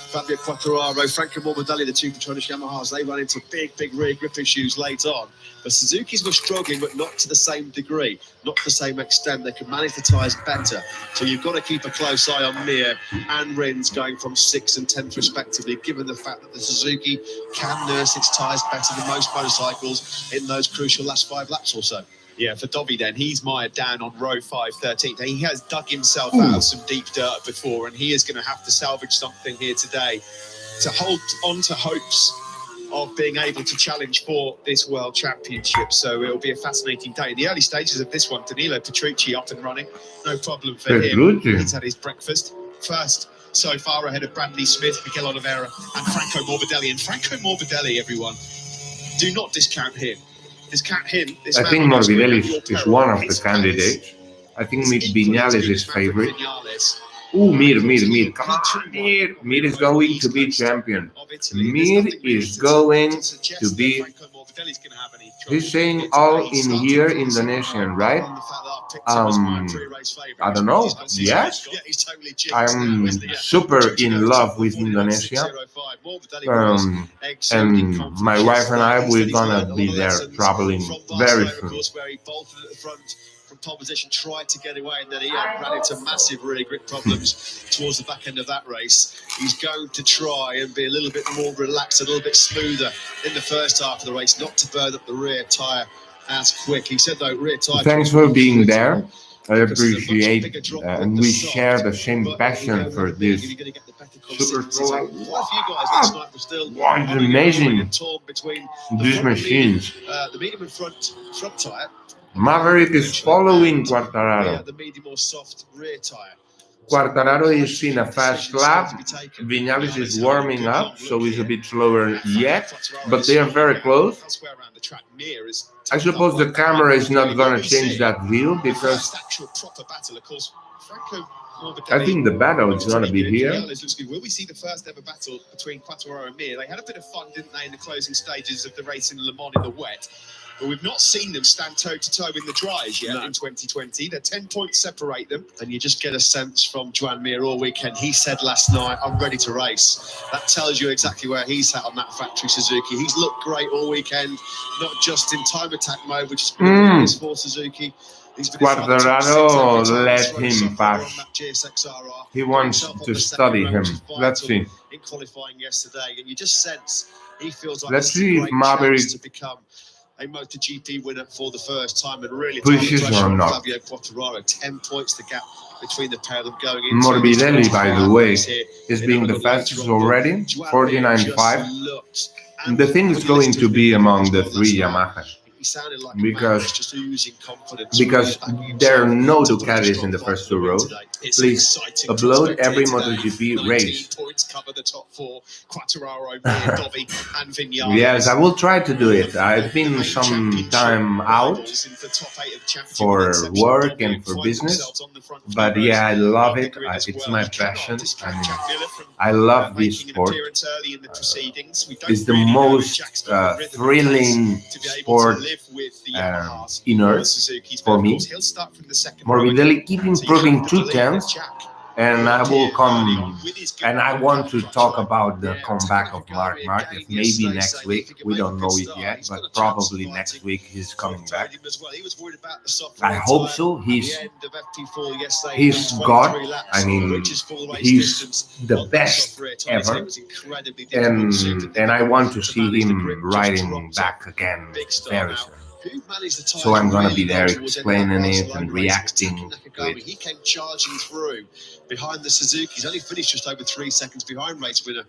Fabio Quartararo, Franco Morbidelli, the 2 Petronas Yamahas, they ran into big rear grip issues late on. The Suzuki's were struggling, but not to the same degree, not to the same extent. They could manage the tyres better. So you've got to keep a close eye on Mir and Rins going from 6th and 10th respectively, given the fact that the Suzuki can nurse its tyres better than most motorcycles in those crucial last 5 laps or so.
Yeah, for Dovi then, he's mired down on row 5, 13th. He has dug himself out of some deep dirt before, and he is going to have to salvage something here today to hold on to hopes of being able to challenge for this World Championship. So it'll be a fascinating day. In the early stages of this one, Danilo Petrucci up and running. No problem for him. He's had his breakfast. First so far ahead of Bradley Smith, Miguel Oliveira and Franco Morbidelli. And Franco Morbidelli, everyone, do not discount him.
I think Morbidelli is one of the candidates. I think Vinales is favorite. Mir. Come on, Mir. Mir is going to be champion. Mir is going to be. He's saying all in here Indonesian, right? I don't know. Yes, I'm super in love with Indonesia. And my wife and I, we're gonna be there traveling very soon.
From pole position, tried to get away, and then he ran into massive rear grip problems towards the back end of that race. He's going to try and be a little bit more relaxed, a little bit smoother in the first half of the race, not to burn up the rear tyre as quick. He said, though, rear tyre...
Thanks for being there. I appreciate and we share the same passion for this super sport. Wow, it's amazing, these machines.
The medium and front tyre.
Maverick is following Quartararo.
The medium or soft rear tyre.
Quartararo is in a fast lap. Viñales is warming up, so he's a bit slower yet, but they are very close. I suppose the camera is not going to change that view because I think the battle is going to be here.
Will we see the first ever battle between Quartararo and Mir? They had a bit of fun, didn't they, in the closing stages of the race in Le Mans in the wet. But we've not seen them stand toe-to-toe in the dries yet in 2020. They're 10 points separate them. And you just get a sense from Joan Mir all weekend. He said last night, I'm ready to race. That tells you exactly where he's at on that factory Suzuki. He's looked great all weekend, not just in time attack mode, which has been a weakness for Suzuki.
Quartararo let him pass. He wants to study him. Let's see.
In qualifying yesterday, and you just sense he feels like
let's see if Maverick
to become a MotoGP winner for the first time and really
pushes or not.
Fabio Quartararo, 10 points the gap between the pair of them going into
Morbidelli, by the way, is being the fastest already, 49.5. The thing is going to be among the three Yamahas. Because there are no Ducatis in the first two rows. Please upload every MotoGP race. Yes, I will try to do it. I've been some time out for work and for business, but yeah, I love it. It's my passion. I love this sport. It's the most thrilling sport in Earth for me. Morbidelli keep improving 2/10, and I will come and I want to talk about the comeback of Marc Marquez maybe next week. We don't know it yet, but probably next week he's coming back. I hope so. He's God. I mean, he's the best ever, and I want to see him riding back again very soon. So I'm gonna be there explaining it and reacting to it.
He came charging through behind the Suzuki. He's only finished just over 3 seconds behind race winner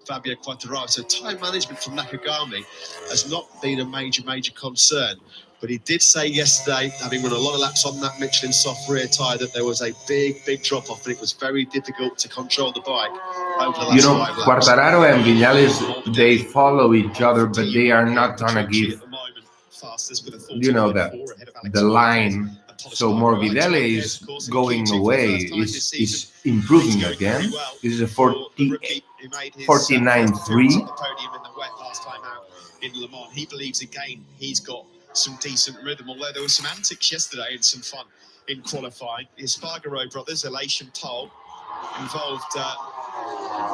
Fabio Quartararo. So time management from Nakagami has not been a major concern. But he did say yesterday, having run a lot of laps on that Michelin soft rear tyre, that there was a big drop off and it was very difficult to control the bike over the last 5 laps.
Quartararo and Viñales, they follow each other, but they are not gonna give, the line. So Morbidelli is going away, is improving again. This is a 49.3.
In Le Mans, he believes again he's got some decent rhythm, although there was some antics yesterday and some fun in qualifying. The Espargaro brothers, Elation Toll, involved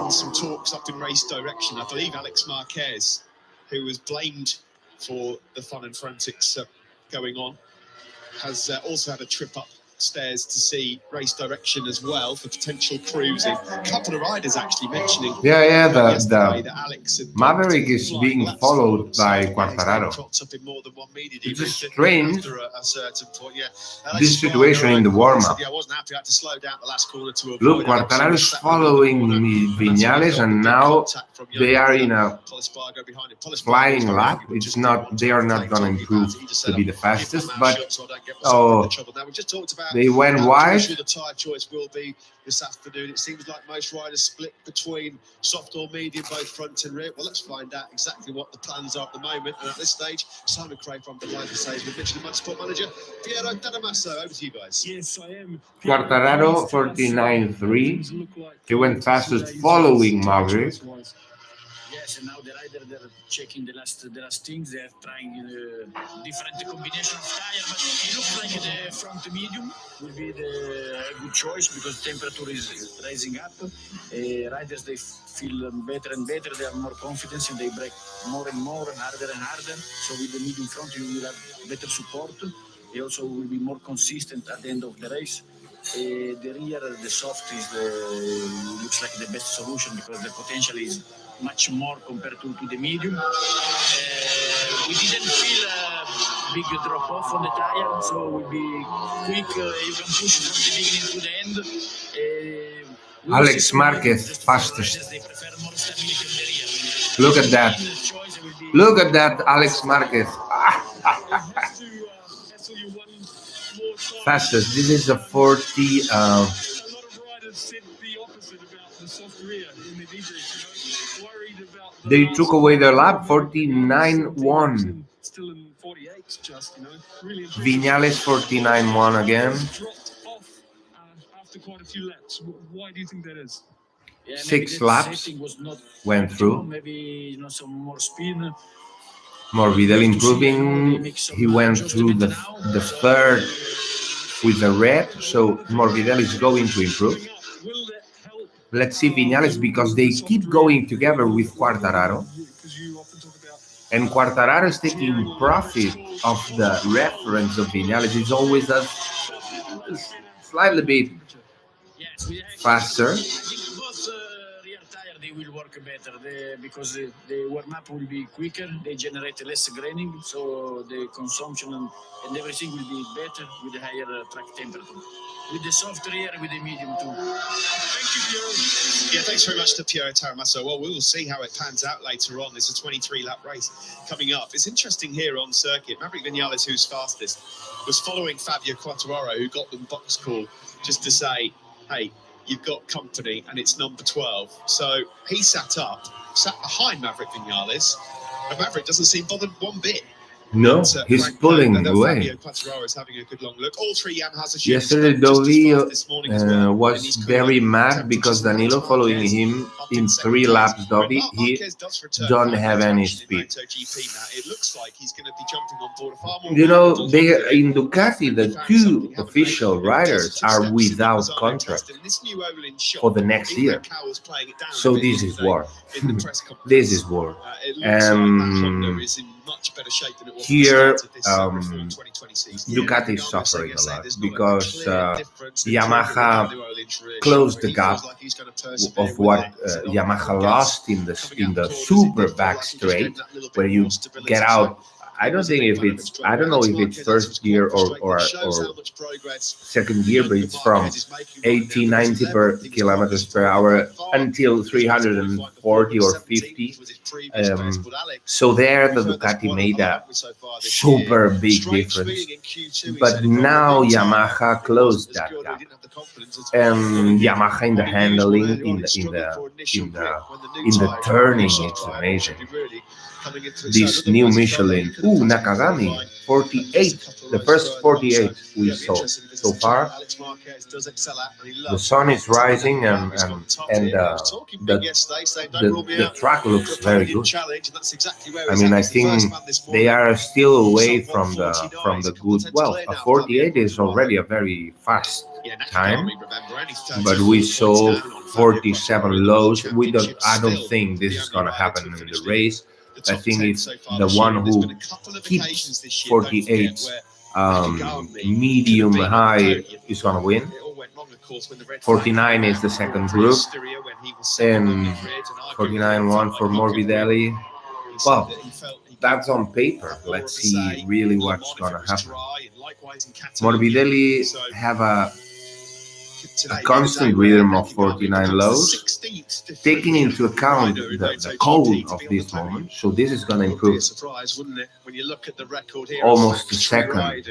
in some talks up in race direction. I believe Alex Marquez, who was blamed for the fun and frantics going on, has also had a trip upstairs to see race direction as well for potential cruising. A couple of riders actually mentioning
the Maverick is being followed by Quartararo. It's just strange, this situation in the warm-up. Look, Quartararo is following Viñales, and now they are in a flying lap. They are not going to improve to be the fastest, but They went
I'm
wide.
sure the tyre choice will be this afternoon. It seems like most riders split between soft or medium, both front and rear. Well, let's find out exactly what the plans are at the moment. And at this stage, Simon Cray from the Life Says with Mitchell, the Motorsport Manager, Piero D'Adamasso. Over to you guys.
Yes, I am.
Quartararo 49.3. He went fastest following Maverick.
Yes, and now the rider they're checking the last things. They're trying different combination of tire, but it looks like the front medium will be the good choice because temperature is rising up. Riders they feel better and better. They have more confidence and they brake more and more, harder and harder. So with the medium front, you will have better support. They also will be more consistent at the end of the race. The rear, the soft is looks like the best solution because the potential is much more compared to the medium. We didn't feel a big drop off on the tire, so it will be quick. You can push from the beginning to the end.
Alex Marquez fastest. Look at that. Look at that, Alex Marquez. Fastest. This is a 40.
A lot of riders said the opposite about the soft rear in the debrief. Worried about
They took away their lap. 49.1.
Still in 48, just really.
Viñales 49.1 again.
Dropped off after quite a few laps. Why do you think that is?
Yeah,
6 laps
was not
went through.
Maybe some more speed.
Morbidelli improving. He went through the third with the red, so Morbidelli is going to improve. Let's see Viñales because they keep going together with Quartararo. And Quartararo is taking profit of the reference of Viñales. It's always a slightly bit faster.
Rear tire they will work better because the warm up will be quicker. They generate less graining, so the consumption and everything will be better with the higher track temperature. With the soft rear, with the medium too.
Thank you, Piero.
Yeah, thanks very much to Piero Taramasso. Well, we will see how it pans out later on. There's a 23-lap race coming up. It's interesting here on circuit. Maverick Viñales, who's fastest, was following Fabio Quartararo, who got them box call just to say, hey, you've got company, and it's number 12. So he sat behind Maverick Viñales, and Maverick doesn't seem bothered one bit.
No, he's pulling away.
Fabio Quartararo is having a good long look. All three Yamahas are
Yesterday, Dovi was very mad because Danilo following him in 3 laps. Dovi, he don't have any speed.
It looks like he's going to be jumping on board a far more.
You know, they in Ducati, the 2 official riders are without contract for the next year. So this is war. This is war. Here, Ducati is suffering a lot because Yamaha closed the gap of what Yamaha lost in the super back straight, where you get out. I don't know if it's first gear or second gear, but it's from 80, 90 kilometers per hour until 340 or 50. So there, the Ducati made a super big difference. But now Yamaha closed that gap. And Yamaha in the handling, in the turning, it's amazing. This new Michelin, Nakagami, 48, the first 48 we saw so far. The sun is rising and the track looks very good. I mean, I think they are still away from the good. Well, a 48 is already a very fast time, but we saw 47 lows. I don't think this is going to happen in the race. I think it's the one who keeps 48 medium high is going to win. 49 is the second group, and 49-1 for Morbidelli. Well, that's on paper. Let's see really what's going to happen. Morbidelli have a constant rhythm of 49 lows, taking into account the cold of this moment. So this is going to improve almost a second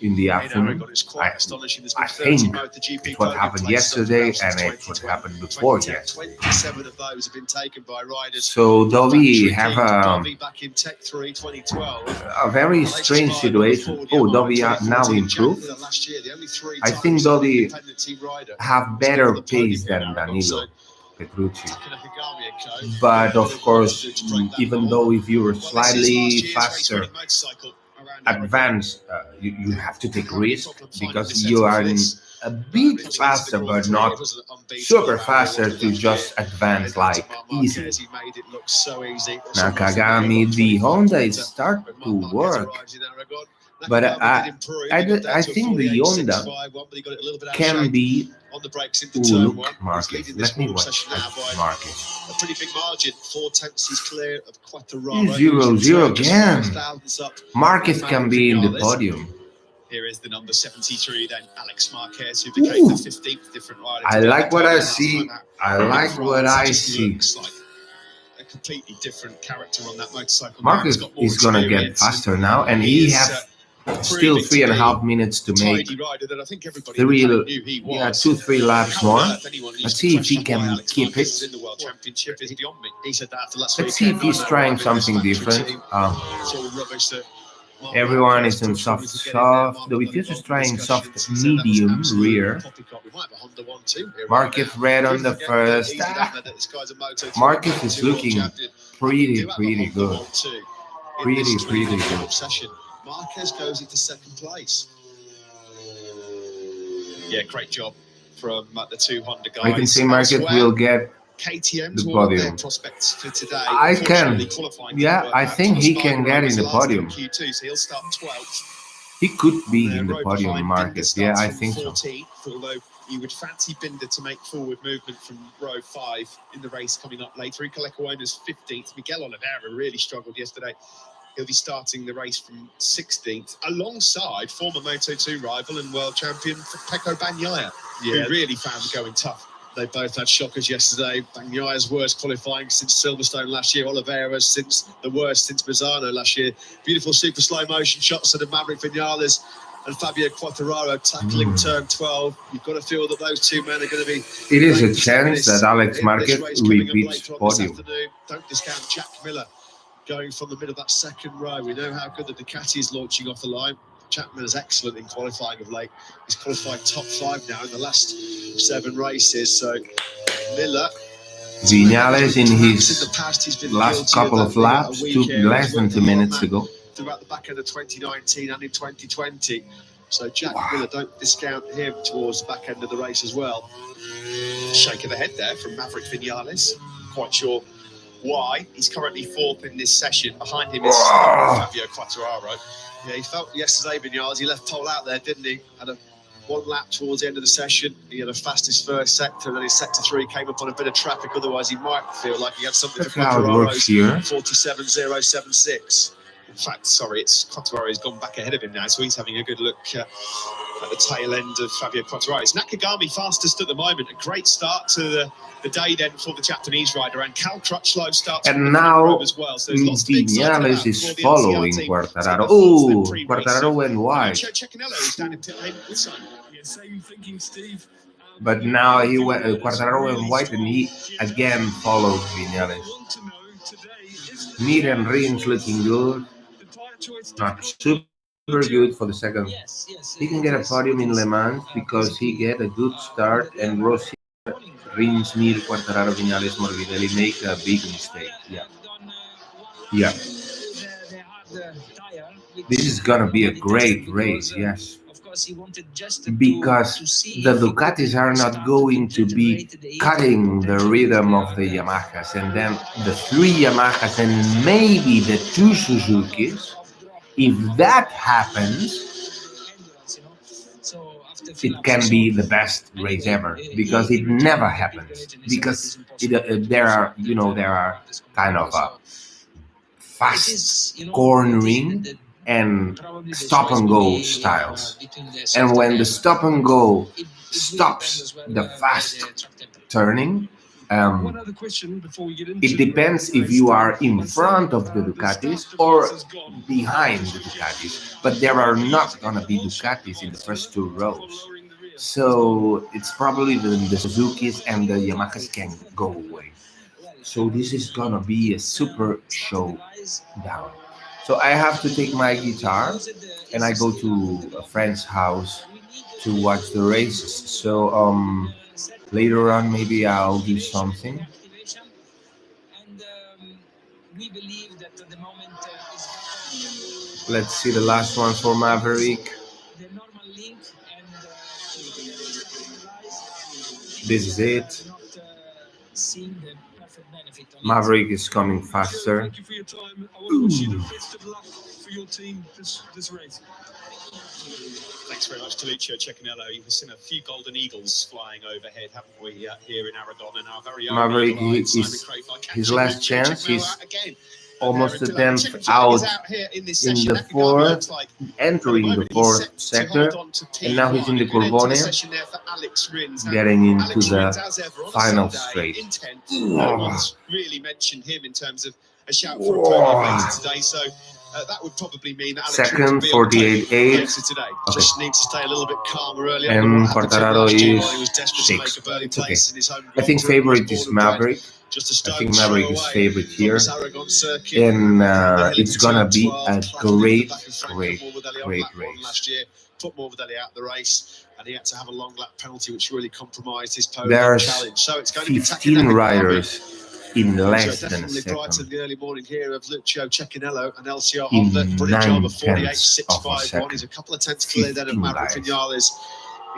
in the
In
afternoon.
Aragon, it's quite astonishing. There's been
I
30
think
MotoGP
it's what
podium
happened
places up
yesterday
now since
and it's what
2012.
happened before
2010,
yesterday.
27 of those have been taken by riders.
So Dobby have
Dobby back in Tech 3 2012.
a very strange situation. Oh, Dobby are now improved.
Last year, the only three
I think
times an
Dobby
independent team rider
have
was
better
given the podium
pace
here in
than
Aragon. So,
Danilo Petrucci.
Nakagami and co.
But of
Bit
course,
work to do to break that
even
mold.
though if you were
Well, this is
slightly
last year's
faster,
race-winning motorcycle around Aragon.
advanced, you have to take risk because
Finding the
you
setup
are
for this.
a bit faster, but not super faster to just advance like easy.
He made it look so easy.
Nakagami, the Honda is start to work, but I think the Honda can be. Ooh, look, Marquez. Let me watch Marquez.
A pretty big margin, 4/10 is clear of Quartararo.
0-0 again. Marquez can be in the podium.
Here is the number 73 then, Alex Marquez, who became the 15th different rider.
I like what I see. I like what I see.
Looks like a completely different character on that motorcycle.
Marquez is gonna get faster now, and he has still 3.5 minutes to make 2-3 laps more. Let's see if he can keep it. Let's see if he's trying something different. Everyone is in soft. The Vitius is trying soft medium rear. Marquez red on the first. Marquez is looking pretty good. Pretty good.
Marquez goes into second place. Yeah, great job from the two Honda guys.
I can see Marquez will get
KTM's
the podium.
Prospects for today.
I can. Yeah, I think he can get in the podium.
Q2, so he'll start 12th.
He could be in the podium, Marquez. Yeah, I think so.
14th, although you would fancy Binder to make forward movement from row 5 in the race coming up later. Ikalekuona's 15th. Miguel Oliveira really struggled yesterday. He'll be starting the race from 16th, alongside former Moto2 rival and world champion Pecco Bagnaia, who really found the going tough. They both had shockers yesterday. Bagnaia's worst qualifying since Silverstone last year. Oliveira's since the worst since Misano last year. Beautiful super slow motion shots of the Maverick Vinales and Fabio Quartararo tackling turn 12. You've got to feel that those two men are going to be...
It is a chance that Alex Marquez repeats podium.
Don't discount Jack Miller going from the middle of that second row. We know how good the Ducati is launching off the line. Chapman is excellent in qualifying of late. He's qualified top 5 now in the last 7 races. So Miller,
Vinales in his last couple of laps, less than 2 minutes to go.
Throughout the back end of 2019 and in 2020. So Jack Miller, don't discount him towards the back end of the race as well. Shake of the head there from Maverick Vinales. Quite sure why. He's currently 4th in this session. Behind him is Fabio Quartararo. Yeah, he felt yesterday, Vinales, he left pole out there, didn't he? Had a 1 lap towards the end of the session. He had a fastest first sector, and then his sector 3 came up on a bit of traffic. Otherwise, he might feel like he had something
That's
for
how it works here.
47.076. In fact, sorry, it's Quartararo's gone back ahead of him now, so he's having a good look at the tail end of Fabio Quartararo. It's Nakagami fastest at the moment. A great start to the day then for the Japanese rider, and Cal Crutchlow starts
and now
as well. So
Vinales is following Quartararo. Oh, Quartararo went wide.
Same thinking, Steve.
But now he went. Quartararo went wide, and he again followed Vinales. Mir and Rins looking good. Not super good for the second. He can get a podium in Le Mans because he get a good start, and Rossi, Rins, Mir, Quartararo, Vinales, Morbidelli make a big mistake. Yeah. This is gonna be a great race, yes. Because the Ducatis are not going to be cutting the rhythm of the Yamahas, and then the 3 Yamahas and maybe the 2 Suzukis. If that happens, it can be the best race ever, because it never happens. Because there are kind of a fast cornering and stop and go styles. And when the stop and go stops the fast turning,
One other question before we get into
It depends if you are in front of the Ducatis or behind the Ducatis, but there are not gonna be Ducatis in the first two rows. So it's probably the Suzukis and the Yamahas can go away. So this is gonna be a super showdown. So I have to take my guitar and I go to a friend's house to watch the races. So later on maybe I'll do something. Let's see the last one for Maverick. This is it. Maverick is coming faster.
Thank you for your time. I want to wish you the best of luck for your team this race.
Thanks very much to Lucio Cecchinello. You've seen a few golden eagles flying overhead, haven't we, here in Aragon? And our very own
Maverick is his last chance. He's almost a tenth out in the fourth, entering the fourth sector, and now he's in the Corbone, getting into the final straight.
No one's really mentioned him in terms of a shout for a podium later today, so that would probably mean that Alex
second, 48.8.
today.
Okay.
Just needs to stay a little bit calmer earlier.
And Quartararo is 6. It's okay. I think favorite is Maverick. I think Maverick is favorite here, and it's gonna be a great race.
Last year, put Morbidelli out the race, and he had to have a long lap penalty, which really compromised his podium
There's
challenge. So it's going
15 riders in less than a
definitely bright in
second.
the early morning here of Lucio Cecchinello and LCR
In
Honda. Brilliant job of
9/10 of a
48.651.
second.
He's a couple of tenths clear then of Maverick
15
Vinales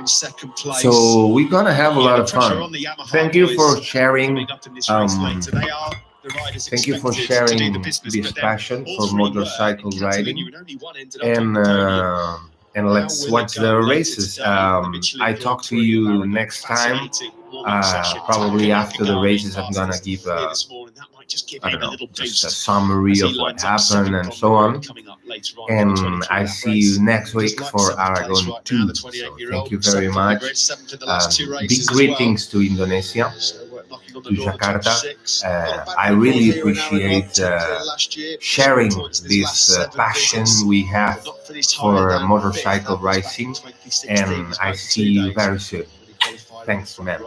in second place.
So we're gonna have a lot of
Pressure
fun.
on the Yamaha
Thank you
boys
for sharing.
coming up in this race later. They are the riders
Thank you for
expected to
sharing
do the business,
this
but they're
passion
all
for
three were
motorcycle
in Catalonia,
riding,
when only one ended up on the podium.
and let's
How will
watch
it go
the
later
races.
today? The Michelin
I
Grand
talk to
Prix of
you
Aragon.
next time.
Fascinating warm-up session.
Probably
Taking
after the
Nakagami
races, I'm
past
gonna
us
give
here
a,
this morning. That might just give
I
him
don't
a
know,
little
just a
boost
summary
as he
of what
lines up
happened
second
and
on
so
the
on.
road coming up later on in the
And
23
I
lap
see
race.
you next
Just
week
like
for
seventh place
Aragon
right now,
2.
the
So
28-year-old.
thank you very
Seventh on the
much.
grid, seventh in the last two
Big
races as well.
greetings to Indonesia,
So we're knocking on the
to
door of top
Jakarta.
6.
I really appreciate sharing this passion we have for motorcycle racing, and I see you very soon. Thanks, man.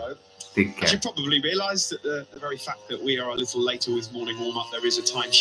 Take
As you
care.
probably realised, that the very fact that we are a little later with morning warm-up, there is a time